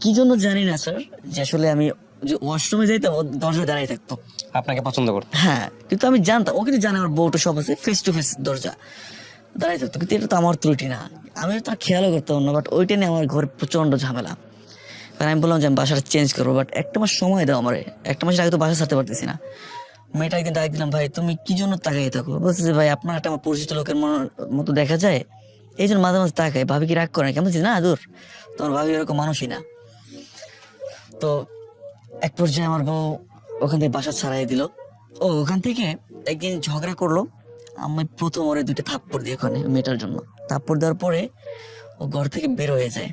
কি জন্য জানি না স্যার, যে আসলে আমি যে ওয়াশরুমে যাইতাম ও দরজায় দাঁড়াই থাকতো। আপনাকে পছন্দ করতো? হ্যাঁ, কিন্তু আমি জানতাম ও কিন্তু জানে আমার বউটা সব আছে, ফেস টু ফেস দরজা দাঁড়াই থাকতো, কিন্তু এটা তো আমার ত্রুটি না, আমি তার খেয়ালও করতাম না। বাট ওইটা নিয়ে আমার ঘরে প্রচন্ড ঝামেলা, কারণ আমি বললাম যে আমি বাসাটা চেঞ্জ করবো, বাট একটা মাস সময় দাও আমার, একটা মাসের আগে তো বাসা ছাড়তে পারতেছি না। মেয়েটা একদিন ডাক দিলাম, ভাই তুমি কি জন্য তাকাই থাকো? বলছে যে ভাই আপনার একটা আমার পরিচিত লোকের মতো দেখা যায়, এই জন্য মাঝে মাঝে তাকাই, ভাবি কি রাগ করে? কেমন না দূর, তোমার ভাবি এরকম মানুষই না। তো এক পর্যায়ে আমার বউ ওখান থেকে বাসা ছাড়াই দিল। ও ওখান থেকে একদিন ঝগড়া করলো, আমি প্রথম ওরে 2টা থাপ্পড় দিই ওখানে মেয়েটার জন্য। থাপ্পড় দেওয়ার পরে ও ঘর থেকে বের হয়ে যায়।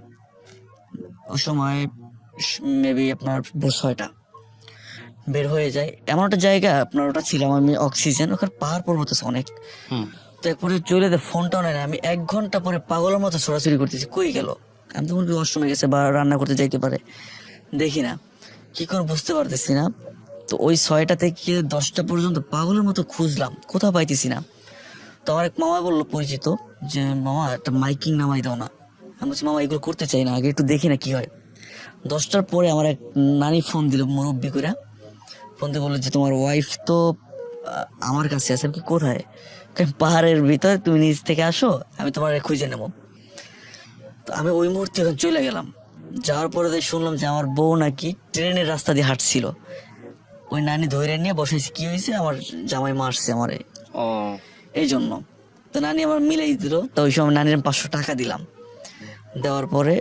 ওই সময় মেবি আপনার ভোর 6টা বের হয়ে যায়। এমন একটা জায়গা আপনার ওটা ছিলাম আমি, অক্সিজেন, ওখানে পাহাড় পর্বত আছে অনেক। তো একপরে চলে যায়, ফোনটাও নেয় না। আমি 1 ঘন্টা পরে পাগলের মতো ছোড়াছুড়ি করতেছি, কই গেল? আমি তখন কি ওয়াশরুমে গেছে বা রান্না করতে যাইতে পারে, দেখি না, কি করে বুঝতে পারতেছি না। তো ওই 6টা থেকে 10টা পর্যন্ত পাগলের মতো খুঁজলাম, কোথাও পাইতেছি না। তো আমার এক মামা বললো পরিচিত, যে মামা একটা মাইকিং নামাই দাও না। আমি বলছি মামা এগুলো করতে চাই না, আগে একটু দেখি না কি হয়। 10টার পরে আমার এক নানি ফোন দিল, মুরব্বি করে ফোন দিয়ে বললো যে তোমার ওয়াইফ তো আমার কাছে আছে। আমি কি কোথায়? পাহাড়ের ভিতর, তুমি নিচ থেকে আসো, আমি তোমার খুঁজে নেবো। তো আমি ওই মুহূর্তে ওখানে চলে গেলাম। যাওয়ার পরে শুনলাম যে আমার বউ নাকি ট্রেনের রাস্তা দিয়ে হাঁটছিল, ওই নানি ধরে নিয়ে বসেছে। কি হয়েছে? আমার জামাই মারছে আমারে, ও এই জন্য। তো নানি আমার মিলাই দিল। তো ওই সময় নানির 500 টাকা দিলাম, দেওয়ার পরে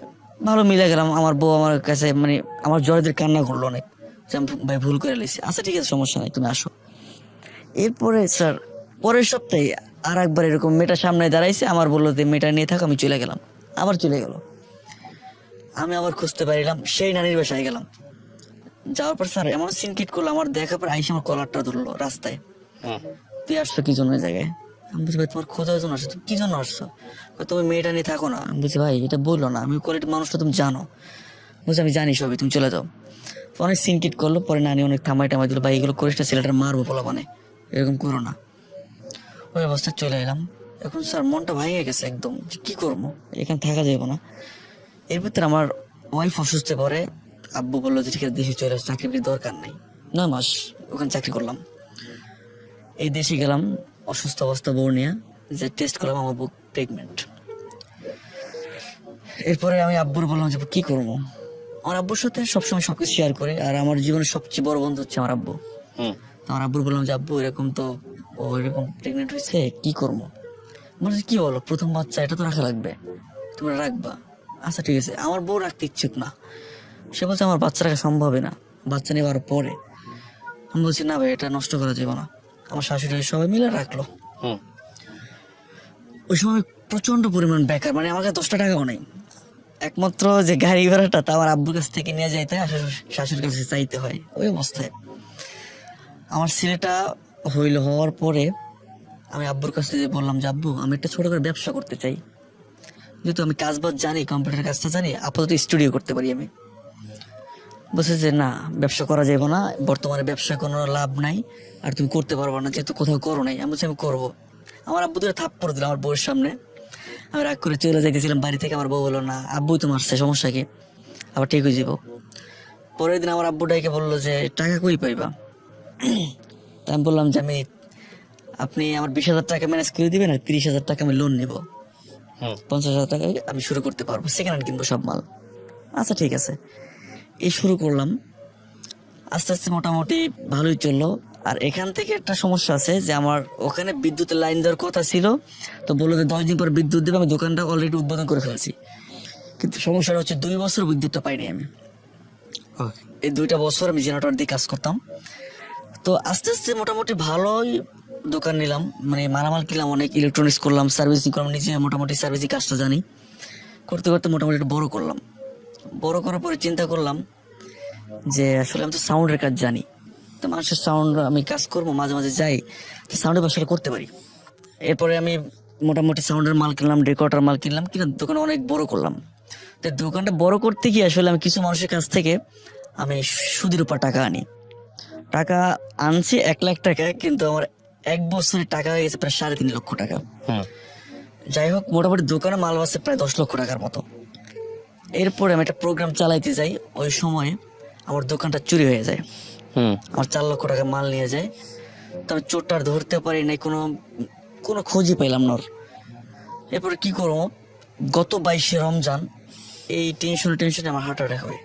ভালো মিলে গেলাম। আমার বউ আমার কাছে মানে আমার জড়িদের কান্না করলো অনেক, যে আমি ভাই ভুল করে লেছি। আচ্ছা ঠিক আছে সমস্যা নাই, তুমি আসো। এরপরে স্যার পরের সপ্তাহে আর একবার এরকম মেয়েটা সামনে দাঁড়াইছে, আমার বললো যে মেয়েটা নিয়ে থাকো, আমি চলে গেলাম। আবার চলে গেল, আমি আবার খুঁজতে পারিলাম, সেই নানির বাসায় গেলাম। যাওয়ার পর স্যার এমন সিনকিট করলো, আমার দেখার পর আইসে আমার কলারটা ধরলো রাস্তায়। তুই আসছো কি জন্য এই জায়গায়? আমি বলছি ভাই তোমার খোঁজার জন্য আসছো। তুমি কি জন্য আসছো? তুমি মেয়েটা নিয়ে থাকো না। আমি বলছি ভাই এটা বললো না, আমি কোয়ালিটি মানুষটা তুমি জানো। বলছি আমি জানি সবই, তুমি চলে যাও। অনেক সিনকিট করলো, পরে নানি অনেক থামাই টামাই দিল, ভাই এগুলো করিস না, ছেলেটা মারবো বলা, মানে এরকম করো না। ওই অবস্থায় চলে এলাম। এখন স্যার মনটা ভেঙে গেছে একদম, যে কি করবো, এখানে থাকা যাবে না। এর ভিতরে আমার ওয়াইফ অসুস্থ পরে, আব্বু বললো যে ঠিক আছে দেশে চলে আসো, চাকরির দরকার নাই। 9 মাস ওখানে চাকরি করলাম। এই দেশে গেলাম অসুস্থ অবস্থা বউ নিয়ে, যে টেস্ট করলাম আমার বউ প্রেগনেন্ট। এরপরে আমি আব্বুর বললাম যে কি করবো। আমার আব্বুর সাথে সবসময় সবকিছু শেয়ার করে, আর আমার জীবনের সবচেয়ে বড় বন্ধু হচ্ছে আমার আব্বু। আমার আব্বুর বললাম যে আব্বু এরকম তো, ও এরকম প্রেগনেন্ট হয়েছে, কি করবো? বলছে কি বলো, প্রথম বাচ্চা, এটা তো রাখা লাগবে, তোমরা রাখবা। আচ্ছা ঠিক আছে। আমার বউ রাখতে ইচ্ছুক না, সে বলছে আমার বাচ্চা রাখা সম্ভবই না, বাচ্চা নেবার পরে। আমি বলছি না ভাই এটা নষ্ট করা যাবে না। আমার শাশুড়ি সবাই মিলে রাখলো। ওই সময় প্রচন্ড পরিমাণ বেকার, মানে আমার কাছে 10টা টাকাও নেই। একমাত্র যে গাড়ি ভাড়াটা তা আমার আব্বুর কাছ থেকে নিয়ে যাইতে হয়, শাশুড়ির কাছে চাইতে হয়। ওই অবস্থায় আমার ছেলেটা হওয়ার পরে আমি আব্বুর কাছে বললাম যে আব্বু আমি একটা ছোট করে ব্যবসা করতে চাই, যেহেতু আমি কাজ বাজ জানি, কম্পিউটার কাজটা জানি, আপাতত স্টুডিও করতে পারি আমি। বলছে যে না, ব্যবসা করা যাবে না, বর্তমানে ব্যবসা কোনো লাভ নাই, আর তুমি করতে পারবে না যেহেতু কোথাও করো নাই। আমি বলছি আমি করবো। আমার আব্বু দুটো থাপ্পড় দিল আমার বউয়ের সামনে। আমি রাগ করে চলে যাইতেছিলাম বাড়ি থেকে, আমার বউ বললো না, আব্বুই তো মারছে, সমস্যা কি, আবার ঠিক হয়ে যাবো। পরের দিন আমার আব্বু ডাইকে বললো যে টাকা কই পাইবা। তা আমি বললাম যে আপনি আমার 20,000 টাকা ম্যানেজ করে দিবেন, আর 30,000 টাকা আমি লোন নিব, 50,000 টাকায় আমি শুরু করতে পারবো, সেকেন্ড হ্যান্ড কিনবো সব মাল। আচ্ছা ঠিক আছে, এই শুরু করলাম। আস্তে আস্তে মোটামুটি ভালোই চললো। আর এখান থেকে একটা সমস্যা আছে যে আমার ওখানে বিদ্যুতের লাইন দেওয়ার কথা ছিল, তো বললো যে 10 দিন পর বিদ্যুৎ দেবে। আমি দোকানটা অলরেডি উদ্বোধন করে ফেলছি, কিন্তু সমস্যাটা হচ্ছে 2 বছর বিদ্যুৎটা পাইনি আমি। এই 2টা বছর আমি জেনারেটর দিয়ে কাজ করতাম। তো আস্তে আস্তে মোটামুটি ভালোই দোকান নিলাম, মানে মালামাল কিনলাম, অনেক ইলেকট্রনিক্স করলাম, সার্ভিসিং করলাম, নিজে মোটামুটি সার্ভিসিং কাজটা জানি। করতে করতে মোটামুটি একটু বড় করলাম। বড় করার পরে চিন্তা করলাম যে আসলে আমি তো সাউন্ডের কাজ জানি, তো মানুষের সাউন্ড আমি কাজ করবো, মাঝে মাঝে যাই, তো সাউন্ডের ব্যবসাটা করতে পারি। এরপরে আমি মোটামুটি সাউন্ডের মাল কিনলাম, রেকর্ডার মাল কিনলাম, কিনে দোকান অনেক বড় করলাম। তো দোকানটা বড় করতে গিয়ে আসলে আমি কিছু মানুষের কাছ থেকে আমি সুদের উপর টাকা আনি। টাকা আনছি 1 লাখ টাকা, কিন্তু আমার 1 বছরে টাকা হয়ে গেছে প্রায় 3.5 লক্ষ টাকা। যাই হোক, মোটামুটি দোকানে মাল বাসে প্রায় 10 লক্ষ টাকার মতো। এরপরে আমি একটা প্রোগ্রাম চালাইতে যাই, ওই সময় আমার দোকানটা চুরি হয়ে যায়। আমার 4 লক্ষ টাকা মাল নিয়ে যায়। তো আমি চোরটা আর ধরতে পারি নাই, কোনো খোঁজই পাইলাম না ওর। এরপরে কি করবো, গত 22শে রমজান এই টেনশনে আমার হার্ট অ্যাটাক হয়।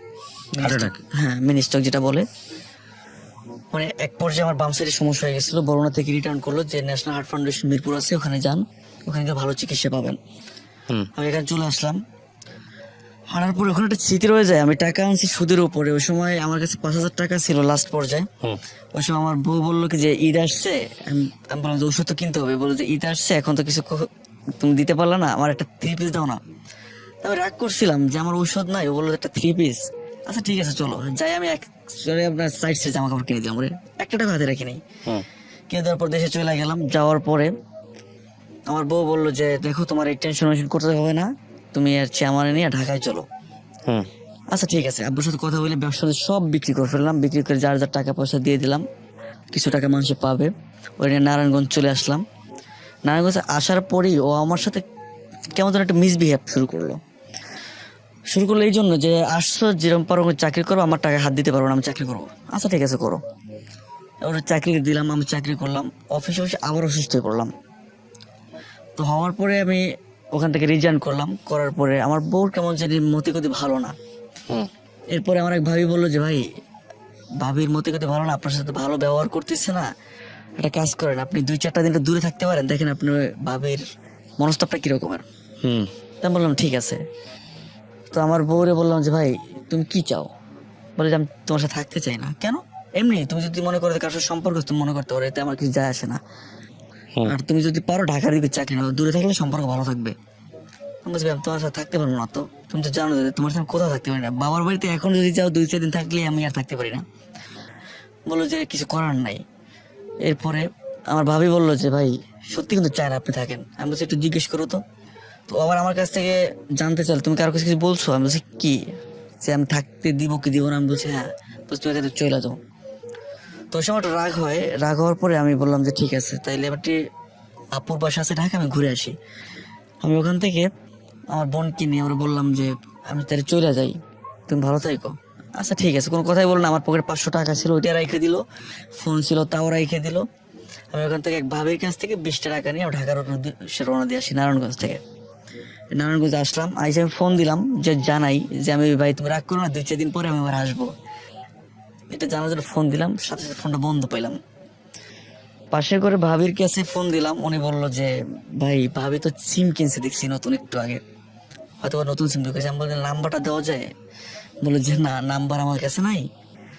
হ্যাঁ, মিনি স্ট্রোক যেটা বলে। মানে এক পর্যায়ে আমার বাম সাইডে সমস্যা হয়ে গেছিল, বরোনা থেকে রিটার্ন করলো যে ন্যাশনাল হার্ট ফাউন্ডেশন মিরপুর আছে, ওখানে যান, ওখানে গিয়ে ভালো চিকিৎসা পাবেন। আমি এখানে চলে আসলাম। হারার পরে ওখানে একটা স্মৃতি রয়ে যায়, আমি টাকা আনছি সুদের উপরে। ওই সময় আমার কাছে 5,000 টাকা ছিল লাস্ট পর্যায়ে। ওই সময় আমার বউ বললো কি যে ঈদ আসছে, আমি বললাম যে ওষুধ তো কিনতে হবে। বললো যে ঈদ আসছে, এখন তো কিছু তুমি দিতে পারলা না, আমার একটা 3 পিস দাও না। আমি রাগ করছিলাম যে আমার ঔষধ নাই, ও বললো একটা 3 পিস। আচ্ছা ঠিক আছে চলো যাই। আমি আপনার সাইড সে জামা কাপড় কিনে দিলাম, একটা টাকা হাতে রাখি নাই। কিনে দেওয়ার পর দেশে চলে গেলাম। যাওয়ার পরে আমার বউ বললো যে দেখো, তোমার এই টেনশন করতে হবে না, তুমি আর চেয়ারম্যানে নিয়ে ঢাকায় চলো। আচ্ছা ঠিক আছে। আব্বুর সাথে কথা বলে ব্যবসা সব বিক্রি করে ফেললাম, বিক্রি করে যার যার টাকা পয়সা দিয়ে দিলাম, কিছু টাকা মানুষ পাবে। ওই নিয়ে নারায়ণগঞ্জ চলে আসলাম। নারায়ণগঞ্জে আসার পরেই ও আমার সাথে কেমন যেন একটা মিসবিহেভ শুরু করলো এই জন্য যে আসছো, যেরকম পারো চাকরি করবো, আমার টাকা হাত দিতে পারবো না, আমি চাকরি করবো। আচ্ছা ঠিক আছে করো। ওরা চাকরি দিলাম, আমি চাকরি করলাম। অফিসে আবার অসুস্থ হয়ে পড়লাম। তো হওয়ার পরে আমি ওখান থেকে রিজাইন করলাম। করার পরে আমার বউর কেমন জানি মতিগতি ভালো না। এরপরে আমার এক ভাবি বললো যে ভাই, ভাবির মতিগতি ভালো না, আপনার সাথে ভালো ব্যবহার করতেছে না, একটা কাজ করেন, আপনি 2-4টা দিন দূরে থাকতে পারেন, দেখেন আপনার ভাবির মনস্তাবটা কিরকমের। তা বললাম ঠিক আছে। তো আমার বউরে বললাম যে ভাই তুমি কি চাও? বলে যে আমি তোমার সাথে থাকতে চাই না। কেন? এমনি, তুমি যদি মনে করো কারোর সাথে সম্পর্ক তুমি মনে করতে পারো, এতে আমার কিছু যায় আসে না। আর তুমি যদি পারো ঢাকার দিকে চাকরি নাও, দূরে থাকলে সম্পর্ক ভালো থাকবে। আমি বলছি আমি তোমার সাথে থাকতে পারবো না, তো তুমি তো জানো যে তোমার সাথে কোথাও থাকতে পারি না। বাবার বাড়িতে এখন যদি যাও 2-4 দিন থাকলে আমি আর থাকতে পারি না। বললো যে কিছু করার নাই। এরপরে আমার ভাবি বললো যে ভাই সত্যি কিন্তু চায় না আপনি থাকেন। আমি বলছি একটু জিজ্ঞেস করো তো। তো আবার আমার কাছ থেকে জানতে চাল তুমি কারো কাছে কিছু বলছো? আমি বলছি কি, যে আমি থাকতে দিব কি দিব না। আমি বলছি হ্যাঁ। বলছি তুমি এখানে চলে যাও। তো ওই সময় একটা রাগ হয়। রাগ হওয়ার পরে আমি বললাম যে ঠিক আছে, তাইলে এবারটি আপুর বাসা আছে ঢাকা, আমি ঘুরে আসি। আমি ওখান থেকে আমার বোনকে নিয়ে আমরা বললাম যে আমি তাহলে চলে যাই, তুমি ভালো থাকো। আচ্ছা ঠিক আছে, কোনো কথাই বল না। আমার পকেটে 500 টাকা ছিল, ওইটা রেখে দিল। ফোন ছিল, তাও রেখে দিল। আমি ওখান থেকে এক ভাবির কাছ থেকে 20টা টাকা নিয়ে ঢাকার রওনা দিয়ে আসি নারায়ণগঞ্জ থেকে। নারায়ণগঞ্জ আসলাম, আইসে আমি ফোন দিলাম যে জানাই যে আমি ভাই তুমি রাগ করো না, 2-4 দিন পরে আমি আবার আসবো। এটা জানার জন্য ফোন দিলাম, সাথে সাথে ফোনটা বন্ধ পাইলাম। পাশে করে ভাবির কাছে ফোন দিলাম, উনি বললো যে ভাই ভাবি তো সিম কিনছে দেখছি নতুন, একটু আগে হয়তো নতুন সিম ঢুকেছে। আমি বললাম নাম্বারটা দেওয়া যায়? বললো যে না, নাম্বার আমার কাছে নাই,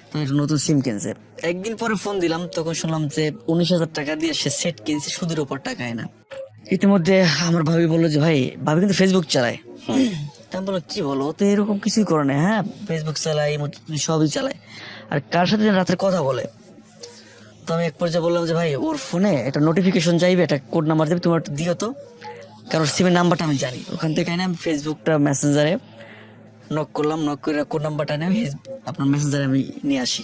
তো একটু নতুন সিম কিনছে। একদিন পরে ফোন দিলাম, তখন শুনলাম যে 19,000 টাকা দিয়ে সে সেট কিনছে, সুদের উপর টাকায় না। ইতিমধ্যে আমার ভাবি বললো যে ভাই, ভাবি কিন্তু ফেসবুক চালায়। আমি বললো কি বলো, তো এরকম কিছুই করে না। হ্যাঁ ফেসবুক চালাই, সবই চালায়, আর কার সাথে যেন রাত্রে কথা বলে। তো আমি এক পর্যায়ে বললাম যে ভাই ওর ফোনে একটা নোটিফিকেশন যাইবে, একটা কোড নাম্বার দেবে, তোমার একটু দিও তো, কারণ সিমের নাম্বারটা আমি জানি। ওখান থেকে আমি ফেসবুকটা মেসেঞ্জারে নক করলাম, নক করে কোড নাম্বারটা নিয়ে আপনার মেসেঞ্জারে আমি নিয়ে আসি।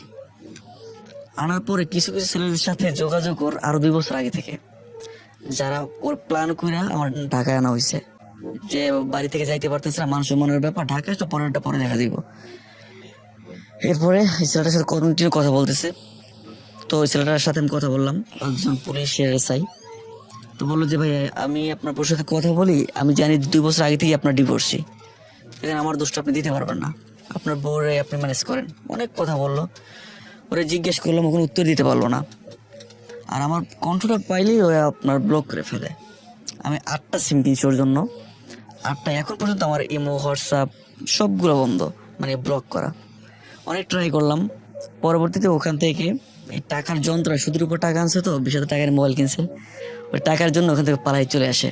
আনার পরে কিছু কিছু ছেলেদের সাথে যোগাযোগ ওর আরো 2 বছর আগে থেকে, যারা ওর প্ল্যান করে আমার ঢাকায় আনা হয়েছে, যে বাড়ি থেকে যাইতে পারতেছে না, মানুষের মনের ব্যাপার, ঢাকায় তো পরেরটা পরে দেখা দিব। এরপরে এই ছেলেটার সাথে কন্টিনিউ কথা বলতেছে। তো ওই ছেলেটার সাথে আমি কথা বললাম, একজন পুলিশের এসআই। তো বললো যে ভাই আমি আপনার বোর সাথে কথা বলি, আমি জানি 2 বছর আগে থেকে আপনার ডিভোর্সি, এখানে আমার দোষটা আপনি দিতে পারবেন না, আপনার বউরে আপনি ম্যানেজ করেন। অনেক কথা বললো, ওরে জিজ্ঞেস করলাম, কোনো উত্তর দিতে পারলো না। আর আমার কণ্ঠটা পাইলেই ও আপনার ব্লক করে ফেলে। আমি 8টা সিম কিনছি ওর জন্য, 8টা। এখন পর্যন্ত আমার ইমো, হোয়াটসঅ্যাপ সবগুলো বন্ধ, মানে ব্লক করা। অনেক ট্রাই করলাম। পরবর্তীতে ওখান থেকে এই টাকার যন্ত্র, সুদের উপর টাকা আনছে, তো 20,000 টাকার মোবাইল কিনছে, ওই টাকার জন্য ওখান থেকে পালাই চলে আসে।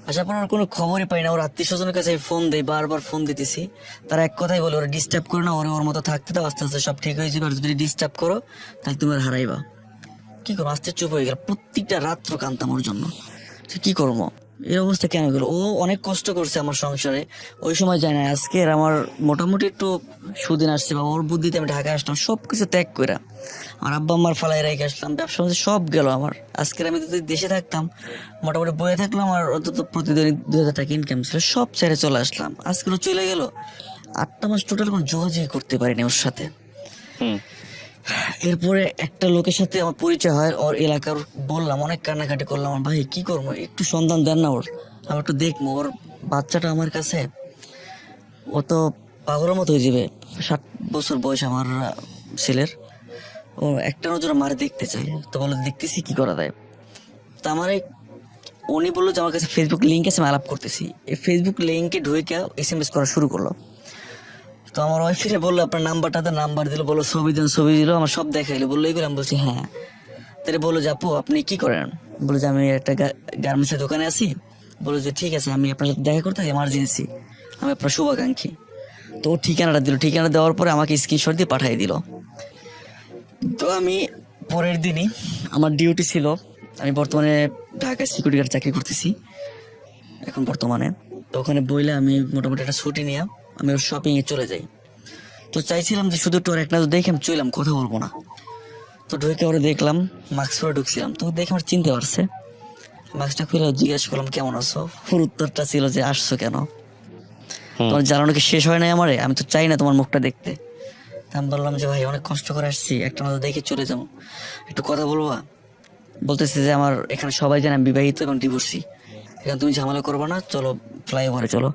আসার পর ওর কোনো খবরই পাই না। ওর আত্মীয় স্বজনের কাছে ফোন দেয়, বারবার ফোন দিতেছি, তারা এক কথাই বলে ওরা ডিস্টার্ব করে না, ওর ওর মতো থাকতে দাও, আস্তে আস্তে সব ঠিক হয়ে যাবে, আর যদি ডিস্টার্ব করো তাহলে তুমি আর হারাইবা। কি করবো, আস্তে চুপ হয়ে গেল। প্রত্যেকটা রাত্র কাঁদতাম ওর জন্য, কি করবো, এই অবস্থা কেন গেল। ও অনেক কষ্ট করছে আমার সংসারে, ওই সময় যায় না। আজকে আমার মোটামুটি একটু সুদিন আসছে, বা ওর বুদ্ধিতে আমি ঢাকা আসলাম, সবকিছু ত্যাগ করে আমার আব্বা আম্মার ফালাই রেখে আসলাম, ব্যবসা বাণিজ্য সব গেল আমার। আজকের আমি যদি দেশে থাকতাম, মোটামুটি বয়ে থাকলাম, আর অন্তত প্রতিদিন 2,000 টাকা ইনকাম ছিল, সব ছেড়ে চলে আসলাম। আজকেও চলে গেল। 8টা মাস টোটাল কোনো যোগাযোগ করতে পারিনি ওর সাথে। এরপরে একটা লোকের সাথে আমার পরিচয় হয়, ওর এলাকার। বললাম, অনেক কান্নাকাটি করলাম, আমার ভাই কি করবো, একটু সন্ধান দেন না ওর, আমি একটু দেখবো। ওর বাচ্চাটা আমার কাছে, ও তো পাগলের মতো হয়ে যাবে। 7 বছর বয়স আমার ছেলের। ও একটা নজর মারে দেখতে চাই। তো বলে দেখতেছি কি করা যায়। তা আমার উনি বললো যে আমার কাছে ফেসবুক লিঙ্ক আছে, আমি আলাপ করতেছি। এই ফেসবুক লিঙ্কে ঢুকে SMS করা শুরু করলো। তো আমার ওয়াইফের বললো আপনার নাম্বারটাতে, নাম্বার দিল, বললো ছবি দেন, ছবি দিল, আমার সব দেখাইলো, বললো এগুলো। আমি বলছি হ্যাঁ। তাহলে বললো যে আপু আপনি কি করেন, বললো যে আমি একটা গার্মেন্টসের দোকানে আছি। বললো যে ঠিক আছে, আমি আপনার সাথে দেখা করতে এমার্জেন্সি, আমি আপনার শুভাকাঙ্ক্ষী। তো ও ঠিকানাটা দিল, ঠিকানা দেওয়ার পরে আমাকে স্ক্রিনশট দিয়ে পাঠিয়ে দিল। তো আমি পরের দিনই, আমার ডিউটি ছিল, আমি বর্তমানে ঢাকায় সিকিউরিটি গার্ড চাকরি করতেছি এখন বর্তমানে। তো ওখানে বইলে আমি মোটামুটি একটা ছুটি নিয়ে আমি ওর শপিংয়ে চলে যাই। তো চাইছিলাম যে শুধু তোর একটা দেখে আমি চললাম, কথা বলবো না। তো ঢুকে ওরা দেখলাম, মাস্ক পরে ঢুকছিলাম। তো দেখে আমার চিনতে পারছে। মাস্কটা খুলে জিজ্ঞেস করলাম কেমন আছো। ওর উত্তরটা ছিল যে আসছো কেন, তোমার জ্বালানো কি শেষ হয় নাই আমারে, আমি তো চাই না তোমার মুখটা দেখতে। আমি বললাম যে ভাই অনেক কষ্ট করে আসছি, একটা মাত্র দেখে চলে যাবো, একটু কথা বলবা। বলতেছে যে আমার এখানে সবাই জানে আমি বিবাহিত এবং ডিভোর্সি, এখানে তুমি ঝামেলা করবো না, চলো ফ্লাইওভারে চলো।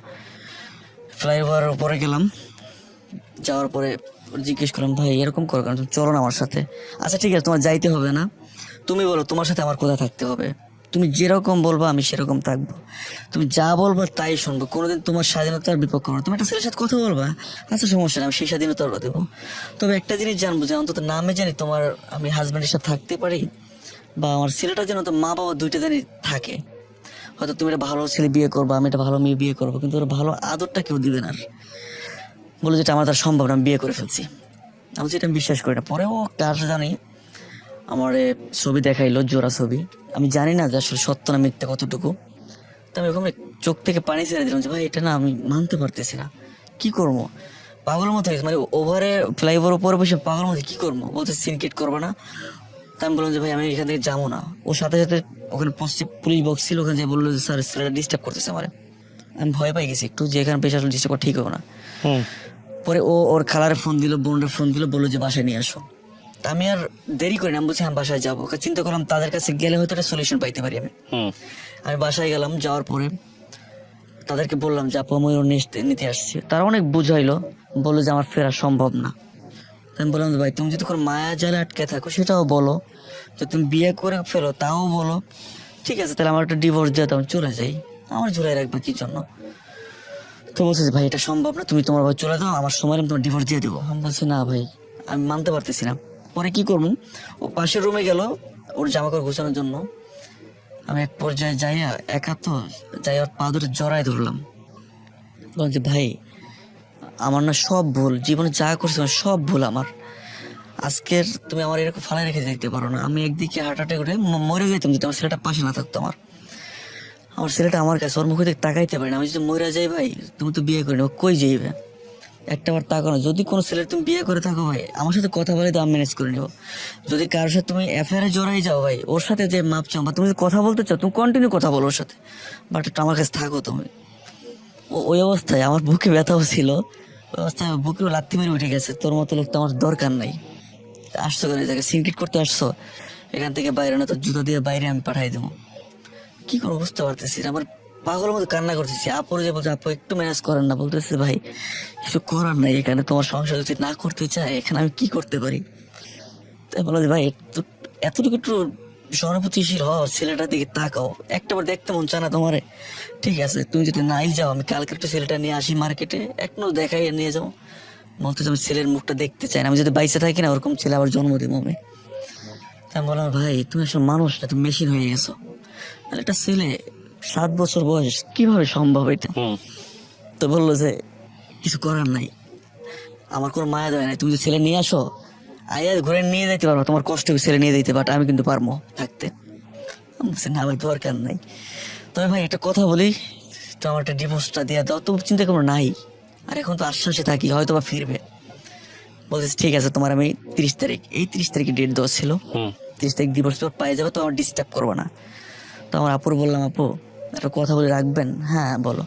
ফ্লাইওভারের উপরে গেলাম, যাওয়ার পরে জিজ্ঞেস করলাম ভাই এরকম করো কেন, তুমি চলো না আমার সাথে। আচ্ছা ঠিক আছে, তোমার যাইতে হবে না, তুমি বলো তোমার সাথে আমার কোথায় থাকতে হবে, তুমি যেরকম বলবা আমি সেরকম থাকবো, তুমি যা বলবা তাই শুনবো, কোনোদিন তোমার স্বাধীনতার বিপক্ষ না। তুমি একটা ছেলের সাথে কথা বলবা, আচ্ছা সমস্যা নেই, আমি সেই স্বাধীনতা দেবো। তবে একটা জিনিস জানবো, যে অন্তত নামে জানি তোমার আমি হাজব্যান্ডের সাথে থাকতে পারি, বা আমার ছেলেটা যেন তো মা বাবা দুইটা জানি থাকে। হয়তো তুমি একটা ভালো ছেলে বিয়ে করবো, আমি একটা ভালো মেয়ে বিয়ে করবো, কিন্তু ওর ভালো আদরটা কেউ দিবে না। বলে যেটা আমার তার সম্ভব না, আমি বিয়ে করে ফেলছি। আমি যেটা বিশ্বাস করি না। পরেও কার জানি আমার ছবি দেখাইলো, জোড়া ছবি। আমি জানি না যে আসলে সত্য না মিথ্যা কতটুকু। তো আমি ওখানে চোখ থেকে পানি ছেড়ে দিলাম যে ভাই এটা না আমি মানতে পারতেছি না, কি করবো, পাগলের মতো হয়েছে। মানে ওভারে ফ্লাইওভার উপরে বসে পাগলের মতো কি করবো, বলতে সিনকেট করবো না। তা আমি বললাম যে ভাই আমি এখান থেকে যাবো না। ওর সাথে সাথে ওখানে পুলিশ বক্স ছিল, ওখানে যে বললো যে স্যার ছেলেটা ডিস্টার্ব করতেছে আমার। আমি ভয় পাই গেছি একটু, যে এখানে পেশা আসলে ডিস্টার্ব করা ঠিক হবে না। পরে ও ওর খালারে ফোন দিল, বোনের ফোন দিল, বললো যে বাসায় নিয়ে আসো। তা আমি আর দেরি করি না, আমি বলছি আমি বাসায় যাবো। চিন্তা করলাম তাদের কাছে গেলে হয়তো একটা সলিউশন পাইতে পারি আমি। আমি বাসায় গেলাম, যাওয়ার পরে তাদেরকে বললাম যে আপু আমি ওর নিতে আসছি। তারা অনেক বুঝাইলো, বললো যে আমার ফেরা সম্ভব না। আমি বললাম ভাই তুমি যদি কোনো মায়া জালে আটকে থাকো সেটাও বলো, তো তুমি বিয়ে করে ফেলো তাও বলো, ঠিক আছে তাহলে আমার একটা ডিভোর্স দিয়ে আমি চলে যাই, আমার ঝুলাই রাখবে কি জন্য। তো বলছে যে ভাই এটা সম্ভব না, তুমি তোমার ভাই চলে যাও, আমার সময় আমি তোমার ডিভোর্স দিয়ে দেবো। আমি বলছি না ভাই আমি মানতে পারতেছি না। পরে কি করবো, ও পাশের রুমে গেল ওর জামা কাপড় গোছানোর জন্য। আমি এক পর্যায়ে যাইয়া একা তো যাই, ওর পা ধরে জড়াই ধরলাম। বললাম যে ভাই আমার না সব ভুল, জীবনে যা করছি সব ভুল আমার। আজকের তুমি আমার এরকম ফালাই রেখে যাইতে পারো না। আমি একদিকে হার্ট অ্যাটাক করে মরে যেতাম যদি আমার ছেলেটা পাশে না থাকতো আমার। আমার ছেলেটা আমার কাছে, ওর মুখে দিকে তাকাইতে পারি না। আমি যদি মরে যাই ভাই, তুমি তো বিয়ে করে নেবো, কই যাইবে? একটা বার তাকানো, যদি কোনো ছেলে তুমি বিয়ে করে থাকো ভাই, আমার সাথে কথা বলে তো আমি ম্যানেজ করে নেবো। যদি কারোর সাথে তুমি অ্যাফেয়ারে জড়াই যাও ভাই, ওর সাথে যে মাপ চাও, বা তুমি যদি কথা বলতে চাও, তুমি কন্টিনিউ কথা বলো ওর সাথে, বাট একটু আমার কাছে থাকো তুমি। ওই অবস্থায় আমার বুকে ব্যথাও ছিল, ওই অবস্থায় আমার বুকেও লাথি মেরে উঠে গেছে, তোর মতো লোক তো আমার দরকার নাই। আসছো করে জায়গায় সিনক্রিট করতে আসছো, এখান থেকে বাইরে না তো জুতো দিয়ে বাইরে আমি পাঠাই দেবো। কি করবো বুঝতে পারতেছি না, আমার পাগলের মধ্যে কান্না করতেছি। আপুর যে বলছে, আপু একটু ম্যানেজ করেন না, বলতেছে ভাই কিছু করার নাই, এখানে তোমার সংসার যদি না করতে চায়, এখানে আমি কি করতে পারি? তাই বলো যে ভাই এতটুকু একটু সহানুভূতিশীল হও, ছেলেটার দিকে তাকাও, একটা বার দেখতে মন চায় না তোমারে? ঠিক আছে, তুমি যদি নাই যাও, আমি কালকে একটু ছেলেটা নিয়ে আসি মার্কেটে, এখনো দেখাই নিয়ে যাও। বলতেছে আমি ছেলের মুখটা দেখতে চাই না, আমি যদি বাইসে থাকি না, ওরকম ছেলে আবার জন্ম দিব আমি। তাই আমি বললাম ভাই তুমি আসলে মানুষ না, তুমি মেশিন হয়ে গেছো। তাহলে একটা ছেলে 7 বছর বয়স, কিভাবে সম্ভব এটা? তো বললো যে কিছু করার নাই, আমার কোনো মায়া দেয় নাই, তুমি যদি ছেলে নিয়ে আসো, আয়া ঘুরে নিয়ে যেতে পারবো, তোমার কষ্ট হবে ছেলে নিয়ে যেতে, বাট আমি কিন্তু পারবো থাকতে। আমি বলছি না ভাই দরকার নাই। তবে ভাই একটা কথা বলি, তো আমার একটা ডিভোর্সটা দিয়ে দাও, তো চিন্তা করবো নাই। আর এখন তো আশ্বাসে থাকি, হয়তো বা ফিরবে। বলতেছি ঠিক আছে, তোমার আমি 30 তারিখ, এই 30 তারিখে ডেট দেওয়া ছিল, 30 তারিখ ডিভোর্স পেপার পাই যাবে, তো আমার ডিস্টার্ব করবো না। তো আমার আপুর বললাম, আপু একটা কথা বলে রাখবেন? হ্যাঁ বলো।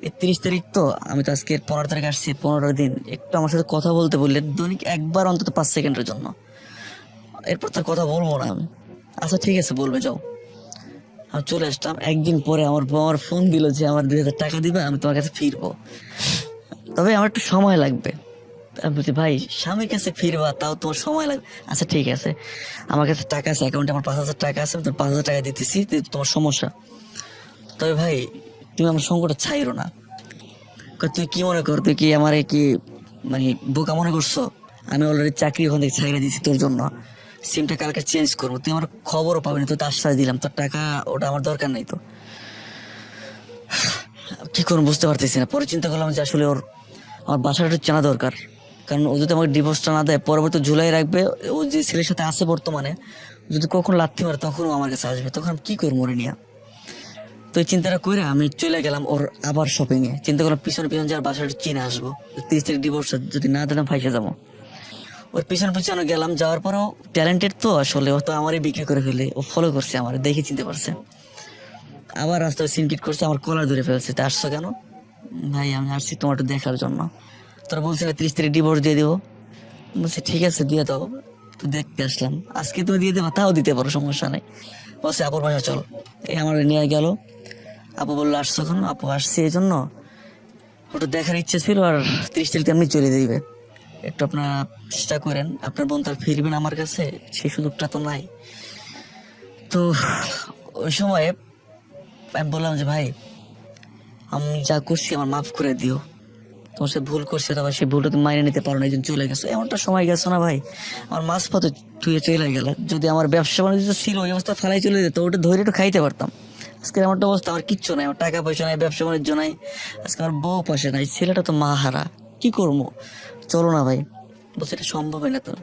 এই 30 তারিখ তো, আমি তো আজকে 15 তারিখ আসছি, 15 দিন একটু আমার সাথে কথা বলতে বললে, দৈনিক একবার অন্তত 5 সেকেন্ডের জন্য, এরপর তার কথা বলবো না আমি। আচ্ছা ঠিক আছে বলবে, যাও। আমি চলে আসলাম। একদিন পরে আমার বউ আমার ফোন দিল যে আমার 2000 টাকা দিবে, আমি তোমার কাছে ফিরবো, তবে আমার একটু সময় লাগবে। আমি বলছি ভাই স্বামীর কাছে ফিরবা, তাও তোমার সময় লাগবে? আচ্ছা ঠিক আছে, আমার কাছে টাকা আছে, অ্যাকাউন্টে আমার 5000 টাকা আছে, আমি তোমার 5000 টাকা দিতেছি, তোমার সমস্যা। তবে ভাই তুমি আমার সঙ্গটা ছাইরো না। তুই কি মনে কর, তুই কি আমার কি মানে বোকা মনে করছো? আমি অলরেডি চাকরি ওখান থেকে ছাইরা দিছি তোর জন্য, সিমটা কালকে চেঞ্জ করবো, তুই আমার খবরও পাবি না, তুই তো আশ্বাস দিলাম, তোর টাকা ওটা আমার দরকার নাই। তো কি করবো বুঝতে পারতেছি না। পরে চিন্তা করলাম যে আসলে আমার বাসাটা একটু চেনা দরকার, কারণ ও যদি আমাকে ডিভোর্সটা না দেয়, পরবর্তী ঝুলাই রাখবে, ও যে ছেলের সাথে আছে বর্তমানে, যদি কখন লাথি মারে তখনও আমার কাছে আসবে, তখন আমি কি করবো ওরে নিয়ে? তো এই চিন্তাটা করে আমি চলে গেলাম ওর আবার শপিং এ। চিন্তা করলাম পিছনে পিছনে যার বাসাটা চিনে আসবো, 30 তারিখ ডিভোর্স যদি না দিলাম ফাইসে যাবো। ওর পিছনে পিছনে গেলাম, যাওয়ার পরেও ট্যালেন্টেড তো আসলে, ও তো আমারই বিক্রি করে ফেলে, ও ফলো করছে আমার, দেখে চিনতে পারছে। আবার রাস্তায় সিনকিট করছে, আমার কলার ধরে ফেলছে। তা আসছো কেন? ভাই আমি আসছি তোমার একটু দেখার জন্য। তোরা বলছি না 30 তারিখ ডিভোর্স দিয়ে দেবো, বলছি ঠিক আছে দিয়ে দাও, তো দেখতে আসলাম। আজকে তুমি দিয়ে দেবা, তাও দিতে পারো, সমস্যা নেই। বলছে আপুর বাসা চল, এই আমার নিয়ে গেল। আপু বললো আসছো কেন? আপু আসছি এই জন্য, ওটা দেখার ইচ্ছে ছিল, আর 30 তারিখ এমনি চলে দিবে, একটু আপনারা চেষ্টা করেন, আপনার বোন তার ফিরবেন আমার কাছে, সেই সুযোগটা তো নাই। তো ওই সময় আমি বললাম যে ভাই আমি যা করছি আমার মাফ করে দিও, তোমার সাথে ভুল করছে, তবে সেই ভুলটা তুমি মাইনে নিতে পারো না, একজন চলে গেছো, এমনটা সময় গেছো না ভাই, আমার মাছ পথে ধুয়ে চলে গেল। যদি আমার ব্যবসা বাণিজ্য ছিল, ওই অবস্থা ফেলাই চলে যেত, ওটা ধরে একটু খাইতে পারতাম। আজকে আমার অবস্থা, আমার কিচ্ছু নাই, আমার টাকা পয়সা নাই, ব্যবসা বাণিজ্য নাই, আজকে আমার বউ পাশে নাই, ছেলেটা তো মা হারা, কি করবো? চলো না ভাই। বলছে এটা সম্ভব হয় না তোর।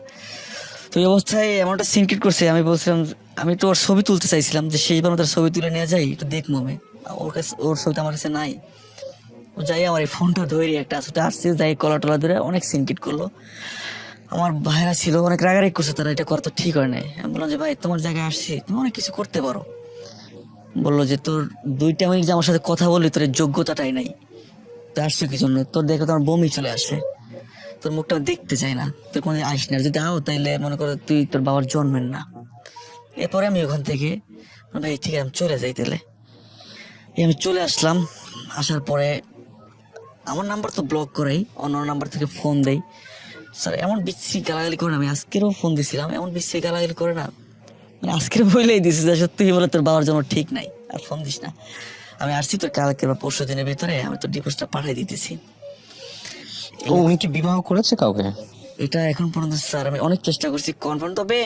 তো এই অবস্থায় এমনটা সিনক্রিট করছে, আমি বলছিলাম, আমি তো ওর ছবি তুলতে চাইছিলাম, যে শেষবার তার ছবি তুলে নিয়ে যাই, একটু দেখবো আমি, ওর কাছে ওর ছবিটা আমার কাছে নাই। ও যাই আমার এই ফোনটা ধরে একটা আসতে আসছে, যাই কলা টলা ধরে অনেক সিনকিট করলো। আমার ভাইরা ছিল অনেক রাগারাগি করছে, তারা এটা করা তো ঠিক হয় নাই। আমি বললাম যে ভাই তোমার জায়গায় আসছি, তুমি অনেক কিছু করতে পারো। বললো যে তোর 2টা মিনিট যে আমার সাথে কথা বললি, তোর এই যোগ্যতাটাই নাই, তুই আসছো কি জন্য? তোর দেখে তোমার বমি চলে আসে, তোর মুখটা আমি দেখতে চাই না, তুই কোনো আসিস না, যদি আও তাইলে মনে করো তুই তোর বাবার জন্মের না। এরপরে আমি ওখান থেকে ভাই ঠিক আছে আমি চলে যাই তাহলে। আমি চলে আসলাম। আসার পরে আমার নাম্বার তো ব্লক করাই, অন্য নাম্বার থেকে ফোন দেই। স্যার এমন বিশ্রী গালাগালি করে না, আমি আজকেরও ফোন দিছিলাম, এমন বিশ্রী গালাগালি করে না, মানে আজকের বইলেই দিছি যে সত্যি বলে তোর বাবার জন্য ঠিক নাই, আর ফোন দিস না, আমি আসছি তোর কালকে বা 5 দিনের ভিতরে আমি তোর ডিভোর্সটা পাঠিয়ে দিতেছি। উনি কি বিবাহ করেছে কাউকে? এটা এখন পর্যন্ত স্যার আমি অনেক চেষ্টা করছি কনফার্ম, তবে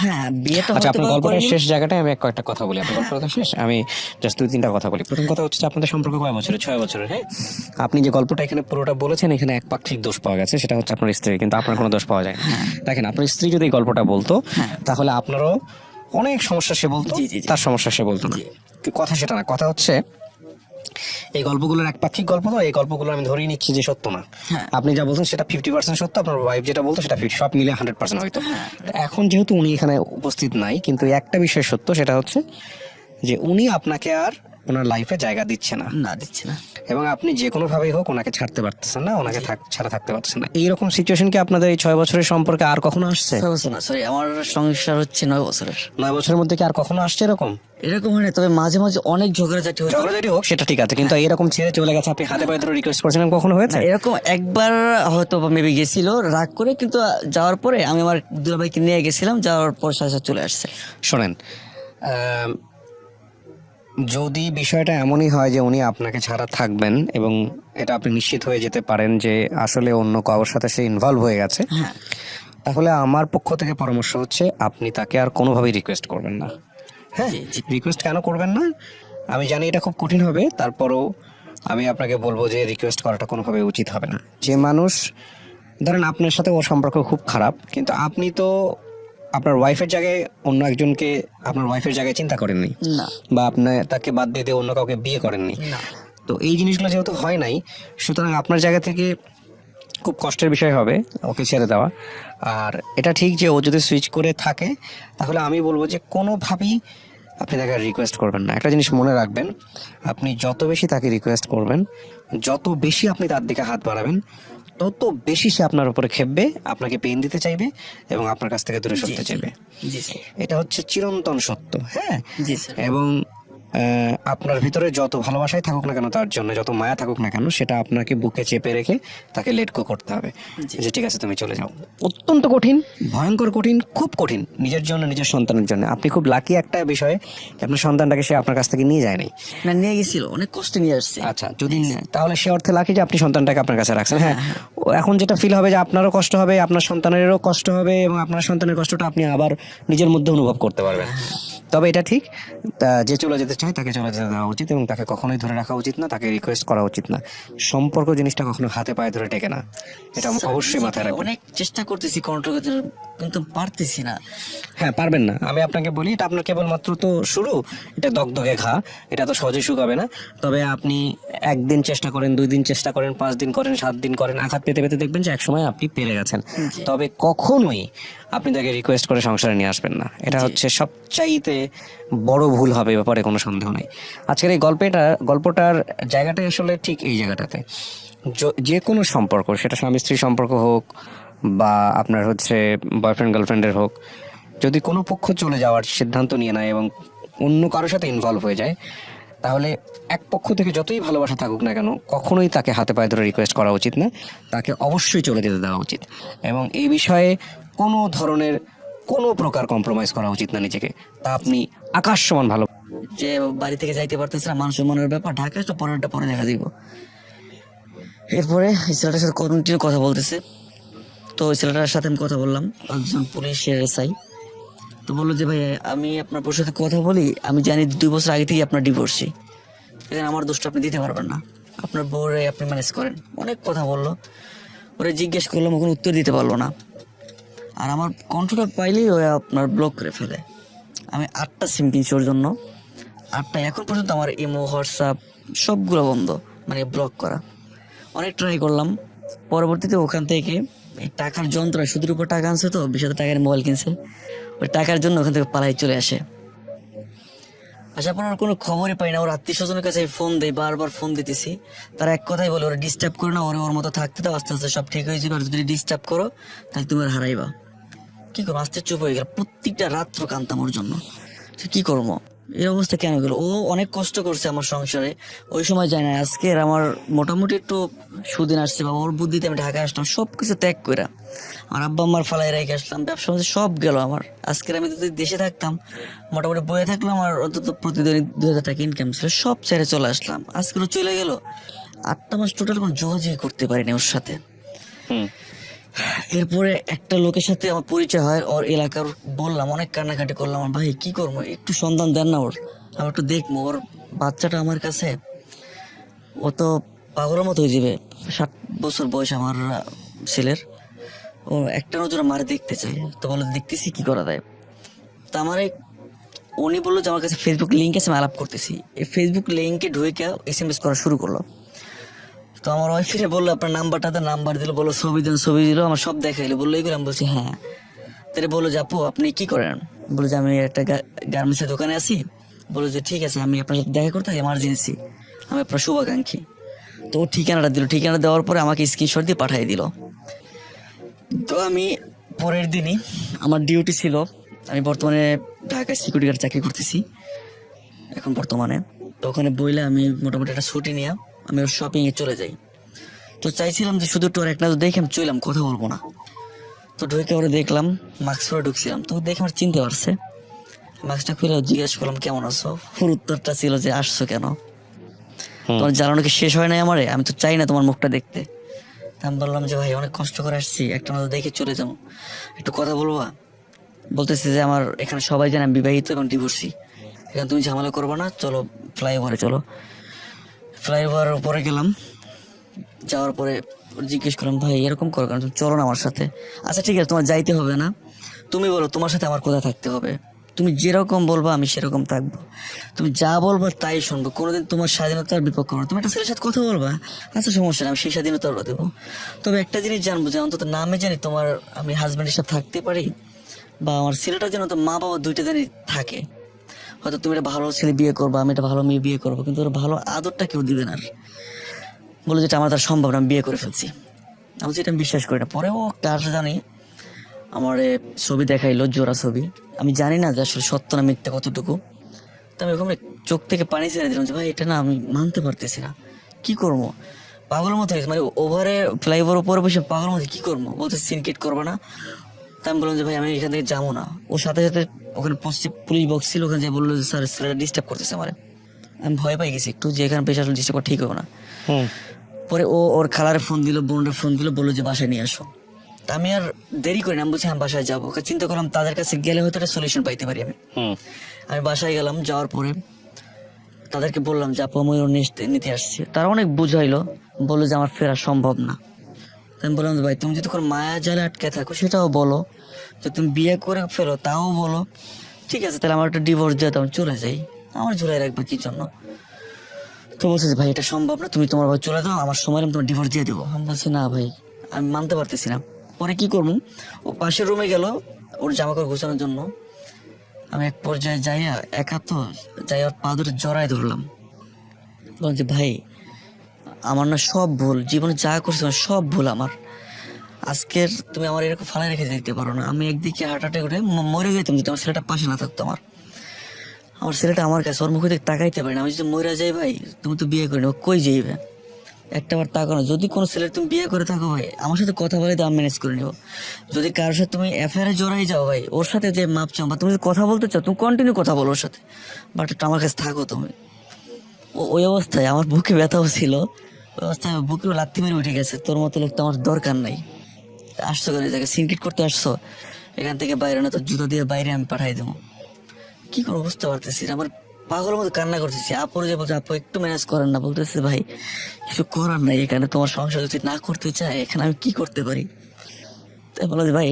হ্যাঁ বিয়েটা আচ্ছা, হয়তো আপনার বা গল্পটার করেনি। শেষ জায়গাটায় আমি কয়েকটা কথা বলি। আপনার গল্পটা শেষ, আমি জাস্ট 2-3টা কথা বলি। প্রথম কথা হচ্ছে যে আপনাদের সম্পর্ক কয় বছরের? 6 বছরের। হ্যাঁ, আপনি যে গল্পটা এখানে পুরোটা বলেছেন, এখানে একপাক্ষিক দোষ পাওয়া গেছে, সেটা হচ্ছে আপনার স্ত্রী, কিন্তু আপনার কোনো দোষ পাওয়া যায় না। দেখেন, আপনার স্ত্রী যদি এই গল্পটা বলতো, তাহলে আপনারও অনেক সমস্যা সে বলতো, জি, জি, জি। তার সমস্যা সে বলতো না। জি। কথা সেটা না, কথা হচ্ছে এই গল্পগুলোর একপাক্ষিক গল্প, তো এই গল্পগুলো আমি ধরেই নিচ্ছি যে সত্য না। হ্যাঁ। আপনি যা বলছেন সেটা 50% সত্য, আপনার ওয়াইফ যেটা বলতো সেটা 50, সব মিলে 100% হয়তো। এখন যেহেতু উনি এখানে উপস্থিত নাই, কিন্তু একটা বিষয় সত্য, সেটা হচ্ছে যে উনি আপনাকে আর ওনার লাইফে জায়গা দিচ্ছে না, না, দিচ্ছে না। এবং আপনি যে কোনো ভাবেই হোক ওনাকে ছাড়তে পারতেছেন না, ওনাকে ছাড়া থাকতে পারতেছেন না। এইরকম সিচুয়েশন কি আপনাদের এই 6 বছরের সম্পর্কে আর কখনো আসছে? 6 বছর না, সরি, আমার সংসার হচ্ছে 9 বছরের। 9 বছরের মধ্যে কি আর কখনো আসছে এরকম? এরকম হয় না, তবে মাঝে মাঝে অনেক ঝগড়াঝাটি হয়েছে। ঝগড়াঝাটি হোক সেটা ঠিক আছে, কিন্তু এরকম ছেড়ে চলে গেছে, আপনি হাতে পায়ে ধরে রিকোয়েস্ট করছেন, কখনো হয়েছে? এরকম একবার হয়তো মেবি গেছিল রাগ করে, কিন্তু যাওয়ার পরে আমি আমার দুলাভাইকে নিয়ে গেছিলাম, যাওয়ার পর সাথে সাথে চলে আসছে। শোনেন, যদি বিষয়টা এমনই হয় যে উনি আপনাকে ছাড়া থাকবেন এবং এটা আপনি নিশ্চিত হয়ে যেতে পারেন যে আসলে অন্য কারোর সাথে সে ইনভলভ হয়ে গেছে, হ্যাঁ, তাহলে আমার পক্ষ থেকে পরামর্শ হচ্ছে আপনি তাকে আর কোনোভাবেই রিকোয়েস্ট করবেন না। হ্যাঁ, রিকোয়েস্ট কেন করবেন না? আমি জানি এটা খুব কঠিন হবে, তারপরও আমি আপনাকে বলবো যে রিকোয়েস্ট করাটা কোনোভাবে উচিত হবে না। যে মানুষ, ধরেন আপনার সাথে ওর সম্পর্ক খুব খারাপ, কিন্তু আপনি তো আপনার ওয়াইফের জায়গায় অন্য একজনকে আপনার ওয়াইফের জায়গায় চিন্তা করেননি, না, বা আপনি তাকে বাদ দিয়ে দিয়ে অন্য কাউকে বিয়ে করেননি। না। তো এই জিনিসগুলো যেহেতু হয় নাই, সুতরাং আপনার জায়গা থেকে খুব কষ্টের বিষয় হবে ওকে ছেড়ে দেওয়া। আর এটা ঠিক যে ও যদি সুইচ করে থাকে, তাহলে আমি বলবো যে কোনোভাবেই আপনি তাকে রিকোয়েস্ট করবেন না। একটা জিনিস মনে রাখবেন, আপনি যত বেশি তাকে রিকোয়েস্ট করবেন, যত বেশি আপনি তার দিকে হাত বাড়াবেন, তত বেশি সে আপনার উপরে খেপবে, আপনাকে পেন দিতে চাইবে এবং আপনার কাছ থেকে দূরে সরতে চাইবে। জি স্যার। এটা হচ্ছে চিরন্তন সত্য। হ্যাঁ, জি স্যার। এবং আপনার ভিতরে যত ভালোবাসাই থাকুক না কেন তার জন্য, যত মায়া থাকুক না কেন, সেটা আপনাকে বুকে চেপে রেখে তাকে লেট গো করতে হবে, যে ঠিক আছে তুমি চলে যাও। অত্যন্ত কঠিন, ভয়ঙ্কর কঠিন, খুব কঠিন নিজের জন্য, নিজের সন্তানের জন্য। আপনি খুব লাকি একটা বিষয় যে আপনার সন্তানটাকে সে আপনার কাছ থেকে নিয়ে যায় নাই। না, নিয়ে গেছিল, অনেক কষ্টে নিয়ে আসছে। আচ্ছা, যদি তাহলে সে অর্থে লাকি যে আপনি সন্তানটাকে আপনার কাছে রাখছেন। হ্যাঁ, এখন যেটা ফিল হবে যে আপনারও কষ্ট হবে, আপনার সন্তানেরও কষ্ট হবে, এবং আপনার সন্তানের কষ্টটা আপনি আবার নিজের মধ্যে অনুভব করতে পারবেন। তবে এটা ঠিক, যে চলে যেতে চায় তাকে চলে যেতে দেওয়া উচিত, এবং তাকে কখনোই ধরে রাখা উচিত না, তাকে রিকোয়েস্ট করা উচিত না। সম্পর্ক জিনিসটা কখনো হাতে পায়ে ধরে টেকে না, এটা অবশ্যই মাথায় রাখবেন। অনেক চেষ্টা করতেছি কন্ট্রোল করতে, কিন্তু পারতেছি না। হ্যাঁ, পারবেন না। আমি আপনাকে বলি, এটা আপনার কেবলমাত্র তো শুরু, এটা দগদগে ঘা, এটা তো সহজে শুকাবে না। তবে আপনি 1 দিন চেষ্টা করেন, 2 দিন চেষ্টা করেন, 5 দিন করেন, 7 দিন করেন, আঘাত পেতে পেতে দেখবেন যে একসময় আপনি পেরে গেছেন। তবে কখনোই আপনি তাকে রিকোয়েস্ট করে সংসারে নিয়ে আসবেন না, এটা হচ্ছে সবচাইতে বড় ভুল হবে, এ ব্যাপারে কোনো সন্দেহ নেই। আজকের এই গল্পটার জায়গাটাই আসলে ঠিক এই জায়গাটাতে, যে কোনো সম্পর্ক, সেটা স্বামী স্ত্রী সম্পর্ক হোক বা আপনার হচ্ছে বয়ফ্রেন্ড গার্লফ্রেন্ডের হোক, যদি কোনো পক্ষ চলে যাওয়ার সিদ্ধান্ত নিয়ে নেয় এবং অন্য কারোর সাথে ইনভলভ হয়ে যায়, তাহলে এক পক্ষ থেকে যতই ভালোবাসা থাকুক না কেন, কখনোই তাকে হাতে পায়ে ধরে রিকোয়েস্ট করা উচিত না, তাকে অবশ্যই চলে যেতে দেওয়া উচিত। এবং এই বিষয়ে কোনো ধরনের কোনো প্রকার কম্প্রোমাইজ করা উচিত না নিজেকে। তা আপনি আকাশ সমান ভালো। যে বাড়ি থেকে যাইতে পারতেছে না, মানুষের মনের ব্যাপার, ঢাকা তো পরেরটা পরে দেখা দিব। এরপরে এই ছেলেটার সাথে কন্টিনিউ কথা বলতেছে, তো ওই ছেলেটার সাথে আমি কথা বললাম, একজন পুলিশের এসআই। তো বললো যে ভাই, আমি আপনার বউর সাথে কথা বলি, আমি জানি 2 বছর আগে থেকেই আপনার ডিভোর্সি, এখানে আমার দোষটা আপনি দিতে পারবেন না, আপনার বউরে আপনি ম্যানেজ করেন। অনেক কথা বললো, ওরে জিজ্ঞেস করলাম, কোনো উত্তর দিতে পারলো না। আর আমার কণ্ঠটা পাইলেই ও আপনার ব্লক করে ফেলে। আমি 8টা সিম কিনছি ওর জন্য, 8টা। এখন পর্যন্ত আমার ইমো, হোয়াটসঅ্যাপ সবগুলো বন্ধ, মানে ব্লক করা। অনেক ট্রাই করলাম। পরবর্তীতে ওখান থেকে এই টাকার যন্ত্র, সুদের উপর টাকা আনছে, তো 20,000 টাকার মোবাইল কিনছে, ওই টাকার জন্য ওখান থেকে পালাই চলে আসে। আসার পর ওর কোনো খবরই পাই না। ওর আত্মীয় স্বজনের কাছে ফোন দেয়, বারবার ফোন দিতেছি, তারা এক কথাই বলে, ওরা ডিস্টার্ব করে না, ওর মতো থাকতে দাও, আস্তে আস্তে সব ঠিক হয়ে যাবে, আর যদি ডিস্টার্ব করো তাহলে তুমি আর হারাইবা। কি করবো, আস্তে চুপ হয়ে গেল। প্রত্যেকটা রাত্র কাঁদতাম ওর জন্য, কি করবো, এই অবস্থা কেন গেল। ও অনেক কষ্ট করছে আমার সংসারে, ওই সময় যায় না। আজকে আমার মোটামুটি একটু সুদিন আসছে, বা ওর বুদ্ধিতে আমি ঢাকা আসলাম, সবকিছু ত্যাগ করে আমার আব্বা আম্মার ফালাই রেখে আসলাম, ব্যবসা সব গেল আমার। আজকের আমি যদি দেশে থাকতাম, মোটামুটি বয়ে থাকলাম, আর অন্তত প্রতিদিন 2,000 টাকা ইনকাম ছিল, সব ছেড়ে চলে আসলাম। আজকেও চলে গেল। 8টা মাস টোটাল কোনো যোগাযোগ করতে পারিনি ওর সাথে। এরপরে একটা লোকের সাথে আমার পরিচয় হয়, ওর এলাকার। বললাম, অনেক কান্নাকাটি করলাম, আমার ভাই কি করবো, একটু সন্ধান দেন না ওর, আমি একটু দেখবো ওর বাচ্চাটা আমার কাছে। ও তো পাগলের মতো হয়ে যাবে, 7 বছর বয়স আমার ছেলের। ও একটা নজরে মারে দেখতে চাই, তো বলে দেখতেছি কি করা যায়। তা আমার উনি বললো যে আমার কাছে ফেসবুক লিঙ্ক আছে, আমি আলাপ করতেছি। এই ফেসবুক লিঙ্কে ঢুকে SMS করা শুরু করলো। তো আমার ওয়াইফের বললো আপনার নাম্বারটা দেন, নাম্বার দিল, বললো ছবি দেন, ছবি দিল, আমার সব দেখাইলো, বললো এইগুলো। আমি বলছি হ্যাঁ। তাহলে বললো যে আপু আপনি কি করেন? বললো যে আমি একটা গার্মেন্টসের দোকানে আছি। বললো যে ঠিক আছে, আমি আপনার সাথে দেখা করতে এমার্জেন্সি, আমি আপনার শুভাকাঙ্ক্ষী। তো ও ঠিকানাটা দিল, ঠিকানা দেওয়ার পরে আমাকে স্ক্রিনশট দিয়ে পাঠিয়ে দিল। তো আমি পরের দিনই, আমার ডিউটি ছিল, আমি বর্তমানে ঢাকায় সিকিউরিটি গার্ড চাকরি করতেছি এখন বর্তমানে। তো ওখানে বইলে আমি মোটামুটি একটা ছুটি নিয়ে আমি ওর শপিংয়ে চলে যাই। তো চাইছিলাম যে শুধু তোর একটা দেখে আমি চললাম, কথা বলবো না। তো ঢুকে ওরা দেখলাম, মাস্ক পরে ঢুকছিলাম। তো দেখে আমার চিনতে পারছে। মাস্কটা খুলে জিজ্ঞেস করলাম কেমন আছো। ওর উত্তরটা ছিল যে আসছো কেন, তোমার জ্বালানো কি শেষ হয় নাই আমারে? আমি তো চাই না তোমার মুখটা দেখতে। তা আমি বললাম যে ভাই অনেক কষ্ট করে আসছি, একটা মতো দেখে চলে যাবো, একটু কথা বলবা। বলতেছে যে আমার এখানে সবাই জানে আমি বিবাহিত এবং ডিভোর্সি, এখানে তুমি ঝামেলা করবো না, চলো ফ্লাইওভারে চলো। ফ্লাইওভারের উপরে গেলাম, যাওয়ার পরে জিজ্ঞেস করলাম ভাই এরকম করো কেন, তুমি চলো না আমার সাথে। আচ্ছা ঠিক আছে, তোমার যাইতে হবে না, তুমি বলো তোমার সাথে আমার কোথায় থাকতে হবে, তুমি যেরকম বলবো আমি সেরকম থাকবো, তুমি যা বলবো তাই শুনবো, কোনোদিন তোমার স্বাধীনতার বিপক্ষ করো। তুমি একটা ছেলের সাথে কথা বলবা, আচ্ছা সমস্যা নেই, আমি সেই স্বাধীনতা দেবো। তবে একটা জিনিস জানবো যে অন্তত নামে জানি তোমার আমি হাজব্যান্ডের সাথে থাকতে পারি, বা আমার ছেলেটা যেন তো মা বাবা দুইটা জানি থাকে। হয়তো তুমি একটা ভালো ছেলে বিয়ে করবো, আমি একটা ভালো মেয়ে বিয়ে করবো, কিন্তু ওর ভালো আদরটা কেউ দিবে না। বলে যেটা আমার তার সম্ভব না, আমি বিয়ে করে ফেলছি। আমি যেটা বিশ্বাস করি না। পরেও কার জানি আমার ছবি দেখাইলো, জোড়া ছবি। আমি জানি না যে আসলে সত্য না মিথ্যা কতটুকু। তো আমি ওখানে চোখ থেকে পানি ছেড়ে দিলাম যে ভাই এটা না আমি মানতে পারতেছি না, কি করবো, পাগলের মতো হয়েছে। মানে ওভারে ফ্লাইওভার উপরে বসে পাগলের মতো কি করবো, বলতে সিনকেট করবো না। তা আমি বললাম যে ভাই আমি এখান থেকে যাবো না। ওর সাথে সাথে ওখানে পুলিশ বক্স ছিল, ওখানে যে বললো যে স্যার ছেলেটা ডিস্টার্ব করতেছে আমার। আমি ভয় পাই গেছি একটু, যে এখানে পেশা আসলে ডিস্টার্ব করা ঠিক হবে না। পরে ও ওর খালারে ফোন দিল, বোনের ফোন দিল, বললো যে বাসায় নিয়ে আসো। তা আমি আর দেরি করি না, আমি বলছি আমি বাসায় যাবো। চিন্তা করলাম তাদের কাছে গেলে হয়তো একটা সলিউশন পাইতে পারি আমি। আমি বাসায় গেলাম, যাওয়ার পরে তাদেরকে বললাম যে আপু আমি ওর নিতে আসছি। তারা অনেক বুঝাইলো, বললো যে আমার ফেরা সম্ভব না। আমি বললাম ভাই তুমি যদি কোনো মায়া জালে আটকে থাকো সেটাও বলো, তো তুমি বিয়ে করে ফেলো তাও বলো, ঠিক আছে তাহলে আমার একটা ডিভোর্স দিয়ে আমি চলে যাই, আমার ঝুলাই রাখবে কি জন্য। তো বলছে যে ভাই এটা সম্ভব না, তুমি তোমার ভাই চলে যাও, আমার সময় আমি তোমার ডিভোর্স দিয়ে দেবো। আমি বলছি না ভাই আমি মানতে পারতেছি না। পরে কি করবো, ও পাশের রুমে গেল ওর জামা কাপড় গোছানোর জন্য। আমি এক পর্যায়ে যাইয়া একা তো যাই, ওর পা ধরে জড়াই ধরলাম। বললাম যে ভাই আমার না সব ভুল, জীবনে যা করছি আমার সব ভুল আমার। আজকের তুমি আমার এরকম ফালাই রেখে যেতে পারো না। আমি একদিকে হার্ট অ্যাটাক করে মরে যেতাম যদি আমার ছেলেটা পাশে না থাকতো। আমার ছেলেটা আমার কাছে, ওর মুখে দিকে তাকাইতে পারি না। আমি যদি মরে যাই ভাই, তুমি তো বিয়ে করে ও কই যাইবে, একটা বার তাকানো। যদি কোনো ছেলের তুমি বিয়ে করে থাকো ভাই, আমার সাথে কথা বলে তো আমি ম্যানেজ করে নেবো। যদি কারোর সাথে তুমি অ্যাফেয়ারে জড়াই যাও ভাই, ওর সাথে যে মাপ চাও, বা তুমি যদি কথা বলতে চাও তুমি কন্টিনিউ কথা বলো ওর সাথে, বাট একটু আমার কাছে থাকো তুমি। ওই অবস্থায় আমার বুকে ব্যথাও ছিল, ওই অবস্থায় বুকেও লাথি মেরে উঠে গেছে, তোর মতো লোক তো আমার দরকার নাই, আসছো কেন জায়গায় সিনকেট করতে আসছো, এখান থেকে বাইরে না তো জুতো দিয়ে বাইরে আমি পাঠাই দেবো। কি করবো বুঝতে পারতেছি না, আমার পাগলের মতো কান্না করতেছি। আপুর যে বলছে আপু একটু ম্যানেজ করেন না, বলতেছে ভাই কিছু করার নাই, এখানে তোমার সংসার যদি না করতে চায় এখানে আমি কি করতে পারি। তাই বললো যে ভাই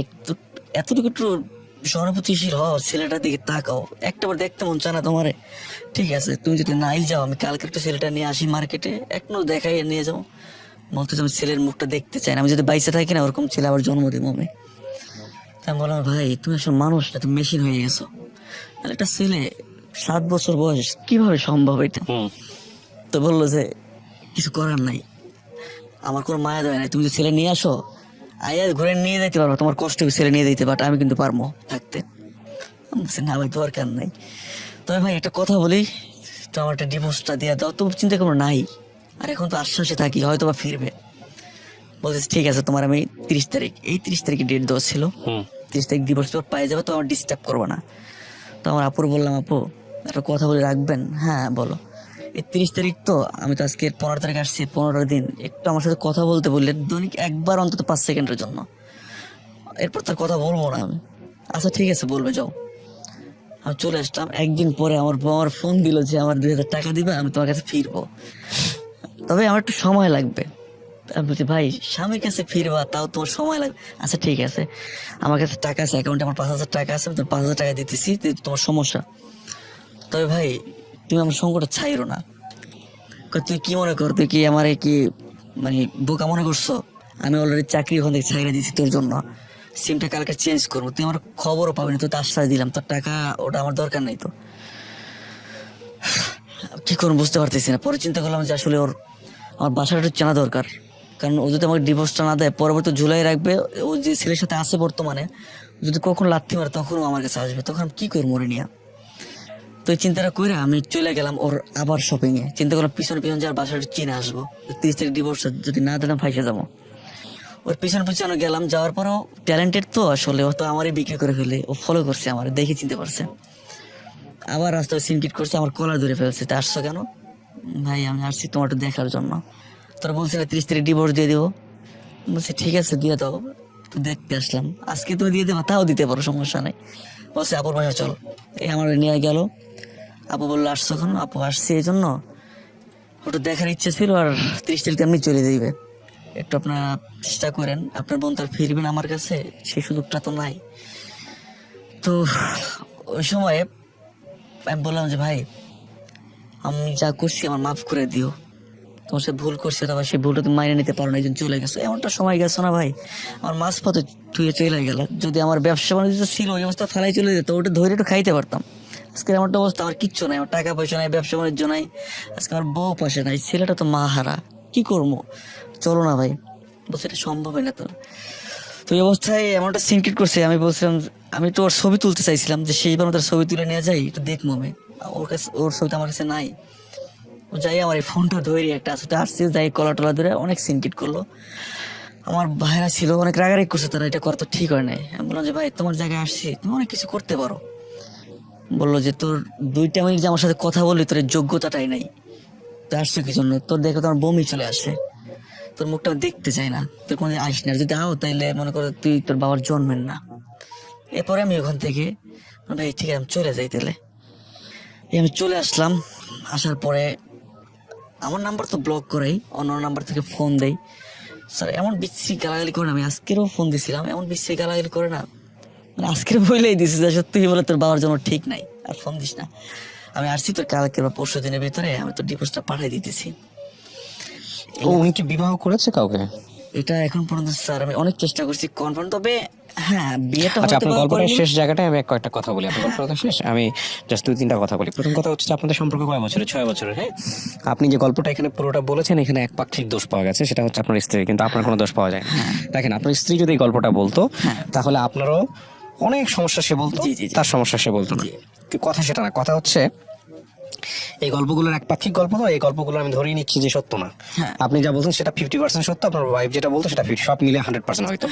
এতটুকু একটু সহানুভূতিশীল হও, ছেলেটার দিকে তাকাও, একটাবার দেখতে মন চায় না তোমারে, ঠিক আছে তুমি যদি নাই যাও আমি কালকে একটু ছেলেটা নিয়ে আসি মার্কেটে, এখনো দেখাই নিয়ে যাও। বলতেছে আমি ছেলের মুখটা দেখতে চাই না, আমি যদি বাইসে থাকি না ওরকম ছেলে আবার জন্ম দিব আমি। তাই বললাম ভাই তুমি আসলে মানুষ না, তুমি মেশিন হয়ে গেছো। তাহলে একটা ছেলে 7 বছর বয়স কিভাবে সম্ভব এটা। তো বললো যে কিছু করার নাই, আমার কোনো মায়া দেয় নাই, তুমি যে ছেলে নিয়ে আসো আইয়া ঘুরে নিয়ে যেতে পারবো, তোমার কষ্ট ছেলে নিয়ে যেতে পারো, আমি কিন্তু পারবো থাকতে। আমি বলছি না ভাই দরকার নাই। তবে ভাই একটা কথা বলি, তো আমার একটা ডিভোর্সটা দিয়ে দাও, তো চিন্তা করবো নাই, আর এখন তো আশ্বাসে থাকি হয়তো বা ফিরবে। বলতেছি ঠিক আছে তোমার আমি 30 তারিখ, এই 30 তারিখে ডেট দেওয়া ছিল, 30 তারিখ ডিভোর্স পেপার পাই যাবে, তো আমার ডিস্টার্ব করবো না। তো আমার আপুর বললাম আপু একটা কথা বলে রাখবেন। হ্যাঁ বলো। এই 30 তারিখ তো, আমি তো আজকে 15 তারিখ আসছি, 15 দিন একটু আমার সাথে কথা বলতে বললেন দৈনিক একবার অন্তত 5 সেকেন্ডের জন্য, এরপর তার কথা বলবো না আমি। আচ্ছা ঠিক আছে বলবে যাও। আমি চলে আসলাম। একদিন পরে আমার বউ আমার ফোন দিল যে আমার 2000 টাকা দিবে, আমি তোমার কাছে ফিরবো, তবে আমার একটু সময় লাগবে। আমি বলছি ভাই স্বামীর কাছে ফিরবা, তাও তোমার সময় লাগবে। আচ্ছা ঠিক আছে, আমার কাছে টাকা আছে, অ্যাকাউন্টে আমার 5,000 টাকা আছে, আমি তোমার 5,000 টাকা দিতেছি, তোমার সমস্যা। তবে ভাই তুমি আমার সঙ্গটা ছাইরো না। তুই কি মনে কর, তুই কি আমার কি মানে বোকা মনে করছো? আমি অলরেডি চাকরি ওখান থেকে ছাইরা দিচ্ছি তোর জন্য, সিমটা কালকে চেঞ্জ করবো, তুই আমার খবরও পাবি না, তোর আশ্বাস দিলাম, তোর টাকা ওটা আমার দরকার নেই। তো কি করবো বুঝতে পারতেছি না। পরে চিন্তা করলাম যে আসলে আমার বাসাটা একটু চেনা দরকার, কারণ ও যদি আমাকে ডিভোর্সটা না দেয় পরবর্তী ঝুলাই রাখবে। ও যে ছেলের সাথে আছে বর্তমানে, যদি কখন লাথি মারে তখন ও আমার কাছে আসবে, তখন আমি কি করবো ওরে নিয়ে। তো এই চিন্তাটা করে আমি চলে গেলাম ওর আবার শপিং এ। চিন্তা করলাম পিছনে পিছনে যাওয়ার বাসাটা চিনে আসবো, 30 তারিখ ডিভোর্স যদি না দিলাম ফাইসে যাবো। ওর পিছনে পিছনে গেলাম, যাওয়ার পরও ট্যালেন্টেড তো আসলে, ও তো আমারই বিক্রি করে ফেলে, ও ফলো করছে আমার, দেখে চিনতে পারছে। আবার রাস্তায় সিনকিট করছে, আমার কলার ধরে ফেলছে। তা আসছো কেন? ভাই আমি আসছি তোমার একটু দেখার জন্য। তোরা বলছি না 30 তারিখ ডিভোর্স দিয়ে দিবো। বলছি ঠিক আছে দিয়ে দাও, তো দেখতে আসলাম। আজকে তুমি দিয়ে দেবা, তাও দিতে পারো, সমস্যা নেই। বলছে আপুর বাসা চল। এই আমার নিয়ে গেল। আপু বললো আসছো কেন? আপু আসছি এই জন্য, ওটা দেখার ইচ্ছে ছিল, আর 30 তারিখ এমনি চলে দিবে। একটু আপনারা চেষ্টা করেন, আপনার বোন তার ফিরবেন আমার কাছে, সেই সুযোগটা তো নাই। তো ওই সময়ে আমি বললাম যে ভাই আমি যা করছি আমার মাফ করে দিও, তোমার সাথে ভুল করছে, তারপর সেই ভুলটা তুমি মাইনে নিতে পারো না, এই জন্য চলে গেছো। এমনটা সময় গেছো না ভাই, আমার মাছ পথে ধুয়ে চলে গেল। যদি আমার ব্যবসা বাণিজ্য ছিল ওই অবস্থা ফেলাই চলে যেত, ওটা ধরে একটু খাইতে পারতাম। আজকে এমনটা অবস্থা, আমার কিচ্ছু নাই, আমার টাকা পয়সা নাই, ব্যবসা বাণিজ্য নাই, আজকে আমার বউ পাশে নাই, ছেলেটা তো মা হারা, কি করবো? চলো না ভাই। বলছে এটা সম্ভব হয় না তোর। তো এই অবস্থায় এমনটা সিনক্রেট করছে, আমি বলছিলাম আমি তো ওর ছবি তুলতে চাইছিলাম, যে সেইবার তার ছবি তুলে নিয়ে যাই, একটু দেখবো আমি। ওর কাছে ওর ছবিটা আমার কাছে নাই। ও যাই আমার এই ফোনটা ধরে একটা আসতে আসছে, যাই কলা টলা ধরে অনেক সিনক্রেট করলো। আমার ভাইরা ছিল অনেক রাগারাগি করছে, তারা এটা করা তো ঠিক হয় নাই। আমি বললাম যে ভাই তোমার জায়গায় আসছি, তুমি অনেক কিছু করতে পারো। বললো যে তোর 2টা মিনিট যে আমার সাথে কথা বললি, তোর এই যোগ্যতাটাই নাই, তুই আসছো কি জন্য? তোর দেখে তো আমার বমি চলে আসে, তোর মুখটা আমি দেখতে চাই না, তুই কোনো আসিস না, যদি আও তাইলে মনে করো তুই তোর বাবার জন্মের না। এরপরে আমি ওখান থেকে ভাই ঠিক আছে আমি চলে যাই তাহলে। এই আমি চলে আসলাম। আসার পরে আমার নাম্বার তো ব্লক করাই, অন্য নাম্বার থেকে ফোন দেই। স্যার এমন বিশ্রী গালাগালি করে না, আমি আজকেরও ফোন দিছিলাম, এমন বিশ্রী গালাগালি করে না, মানে আজকের বইলেই দিছি যে সত্যি বলে তোর বাবার জন্য ঠিক নাই, আর ফোন দিস না। আমি আসছি তোর কালকে বা 4 দিনের ভিতরে আমি তোর ডিভোর্সটা পাঠিয়ে দিতেছি। উনি কি বিবাহ করেছে কাউকে? এটা এখন পর্যন্ত স্যার আমি অনেক চেষ্টা করছি কনফার্ম, তবে হ্যাঁ বিয়েটা আচ্ছা, হয়তো আপনার বা গল্পটার করেনি। শেষ জায়গাটায় আমি কয়েকটা কথা বলি। আপনার গল্পটা শেষ, আমি জাস্ট 2-3টা কথা বলি। প্রথম কথা হচ্ছে যে আপনাদের সম্পর্ক কয় বছরের? 6 বছরের। হ্যাঁ, আপনি যে গল্পটা এখানে পুরোটা বলেছেন, এখানে এক পাক্ষিক দোষ পাওয়া গেছে, সেটা হচ্ছে আপনার স্ত্রী, কিন্তু আপনার কোনো দোষ পাওয়া যায় না। দেখেন, আপনার স্ত্রী যদি এই গল্পটা বলতো তাহলে আপনারও অনেক সমস্যা সে বলতো, জি, জি, জি। তার সমস্যা সে বলতো না। কথা সেটা না, কথা হচ্ছে এই গল্পগুলোর একপাক্ষিক গল্প, তো এই গল্পগুলো আমি ধরেই নিচ্ছি যে সত্য না। হ্যাঁ। আপনি যা বলছেন সেটা 50% সত্য, আপনার ওয়াইফ যেটা বলতো সেটা 50, সব মিলে 100% হয়তো।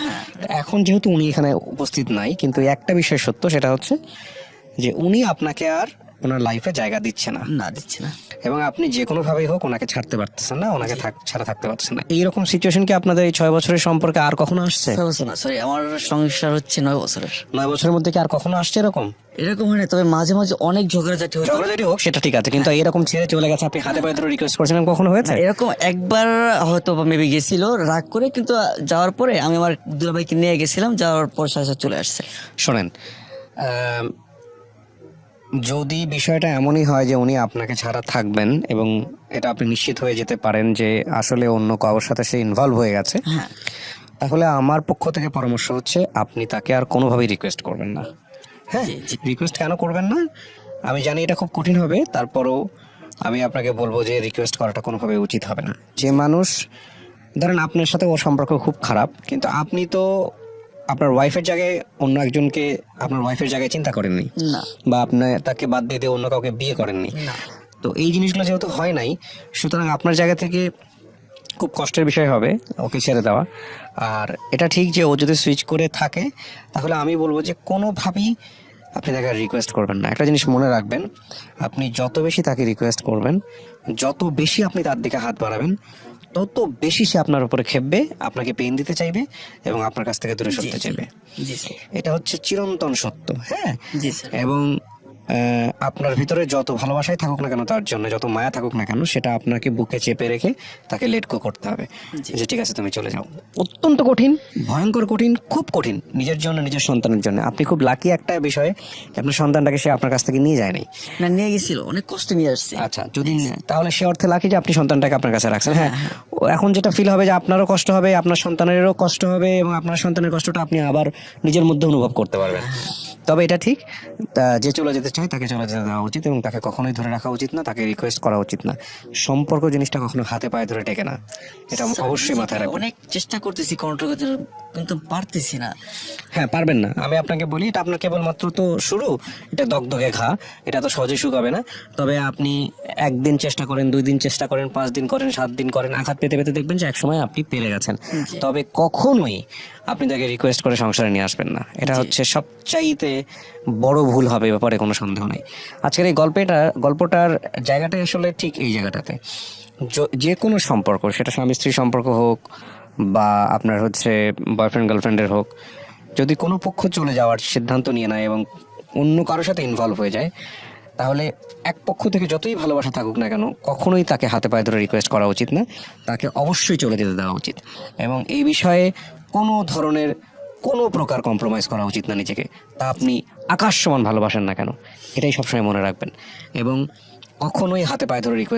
এখন যেহেতু উনি এখানে উপস্থিত নাই, কিন্তু একটা বিষয় সত্য, সেটা হচ্ছে যে উনি আপনাকে আর ওনার লাইফে জায়গা দিচ্ছে না, না দিচ্ছে না। এবং আপনি যে কোনো ভাবেই হোক ওনাকে ছাড়তে পারতেছেন না, ওনাকে ছাড়া থাকতে পারতেছেন না। এইরকম সিচুয়েশন কি আপনাদের এই 6 বছরের সম্পর্কে আর কখনো আসছে? 6 বছর না, সরি আমার সংসার হচ্ছে 9 বছরের। 9 বছরের মধ্যে কি আর কখনো আসছে এরকম? এরকম হয় না, তবে মাঝে মাঝে অনেক ঝগড়াঝাটি হতো। ঝগড়াঝাটি হোক সেটা ঠিক আছে, কিন্তু এরকম ছেড়ে চলে গেছে, আপনি হাতে পায়ে ধরে রিকোয়েস্ট করছেন, কখনো হয়েছে? এরকম একবার হয়তো মেবি গেছিল রাগ করে, কিন্তু যাওয়ার পরে আমি আমার দুলাভাইকে নিয়ে গেছিলাম, যাওয়ার পর সাথে চলে আসছে। শোনেন, যদি বিষয়টা এমনই হয় যে উনি আপনাকে ছাড়া থাকবেন এবং এটা আপনি নিশ্চিত হয়ে যেতে পারেন যে আসলে অন্য কারোর সাথে সে ইনভলভ হয়ে গেছে, হ্যাঁ তাহলে আমার পক্ষ থেকে পরামর্শ হচ্ছে আপনি তাকে আর কোনোভাবেই রিকোয়েস্ট করবেন না। হ্যাঁ, জি, জি। রিকোয়েস্ট কেন করবেন না? আমি জানি এটা খুব কঠিন হবে, তারপরও আমি আপনাকে বলবো যে রিকোয়েস্ট করাটা কোনোভাবে উচিত হবে না। যে মানুষ, ধরেন আপনার সাথে ওর সম্পর্ক খুব খারাপ, কিন্তু আপনি তো আপনার ওয়াইফের জায়গায় অন্য একজনকে আপনার ওয়াইফের জায়গায় চিন্তা করেননি, না বা আপনি তাকে বাদ দিয়ে দিয়ে অন্য কাউকে বিয়ে করেননি। না তো এই জিনিসগুলো যেহেতু হয় নাই, সুতরাং আপনার জায়গা থেকে খুব কষ্টের বিষয় হবে ওকে ছেড়ে দেওয়া। আর এটা ঠিক যে ও যদি সুইচ করে থাকে, তাহলে আমি বলবো যে কোনোভাবেই আপনি তাকে রিকোয়েস্ট করবেন না। একটা জিনিস মনে রাখবেন, আপনি যত বেশি তাকে রিকোয়েস্ট করবেন, যত বেশি আপনি তার দিকে হাত বাড়াবেন, তত বেশি সে আপনার উপরে খেপবে, আপনাকে পেন দিতে চাইবে এবং আপনার কাছ থেকে দূরে সরতে চাইবে। জি স্যার। এটা হচ্ছে চিরন্তন সত্য। হ্যাঁ, জি স্যার। এবং আপনার ভিতরে যত ভালোবাসাই থাকুক না কেন তার জন্য, যত মায়া থাকুক না কেন, সেটা আপনাকে বুকে চেপে রেখে তাকে লেট গো করতে হবে, যে ঠিক আছে তুমি চলে যাও। অত্যন্ত কঠিন, ভয়ঙ্কর কঠিন, খুব কঠিন নিজের জন্য, নিজের সন্তানের জন্য। আপনি খুব লাকি একটা বিষয়ে আপনার সন্তানটাকে সে আপনার কাছ থেকে নিয়ে যায় নাই। না, নিয়ে গেছিল, অনেক কষ্ট নিয়ে আসছে। আচ্ছা, যদি তাহলে সে অর্থে লাকি যে আপনি সন্তানটাকে আপনার কাছে রাখছেন। হ্যাঁ, ও এখন যেটা ফিল হবে যে আপনারও কষ্ট হবে, আপনার সন্তানেরও কষ্ট হবে, এবং আপনার সন্তানের কষ্টটা আপনি আবার নিজের মধ্যে অনুভব করতে পারবেন। তবে এটা ঠিক, যে চলে যেতে চায় তাকে চলে যেতে দেওয়া উচিত, এবং তাকে কখনোই ধরে রাখা উচিত না, তাকে রিকোয়েস্ট করা উচিত না। সম্পর্ক জিনিসটা কখনো হাতে পায়ে ধরে টেকে না, এটা অবশ্যই মাথায় রাখবেন। অনেক চেষ্টা করতেছি কন্ট্রোল করতে, কিন্তু পারতেছি না। হ্যাঁ, পারবেন না। আমি আপনাকে বলি, এটা আপনার কেবলমাত্র তো শুরু, এটা দগদগে ঘা, এটা তো সহজে শুকাবে না। তবে আপনি একদিন চেষ্টা করেন, 2 দিন চেষ্টা করেন, 5 দিন করেন, 7 দিন করেন, আঘাত পেতে পেতে দেখবেন যে একসময় আপনি পেরে গেছেন। তবে কখনোই আপনি তাকে রিকোয়েস্ট করে সংসারে নিয়ে আসবেন না, এটা হচ্ছে সবচাইতে বড় ভুল হবে, এ ব্যাপারে কোনো সন্দেহ নেই। আজকের এই গল্পটার জায়গাটাই আসলে ঠিক এই জায়গাটাতে। যে কোনো সম্পর্ক, সেটা স্বামী স্ত্রী সম্পর্ক হোক বা আপনার হচ্ছে বয়ফ্রেন্ড গার্লফ্রেন্ডের হোক, যদি কোনো পক্ষ চলে যাওয়ার সিদ্ধান্ত নিয়ে নেয় এবং অন্য কারোর সাথে ইনভলভ হয়ে যায়, তাহলে এক পক্ষ থেকে যতই ভালোবাসা থাকুক না কেন, কখনোই তাকে হাতে পায়ে ধরে রিকোয়েস্ট করা উচিত না, তাকে অবশ্যই চলে যেতে দেওয়া উচিত। এবং এই বিষয়ে কোনো ধরনের কোনো প্রকার কম্প্রোমাইজ করা উচিত না নিজেকে, তা আপনি আকাশ সমান ভালোবাসেন না কেন, এটাই সবসময় মনে রাখবেন। এবং কখনোই হাতে পায়ে ধরে রিকোয়েস্ট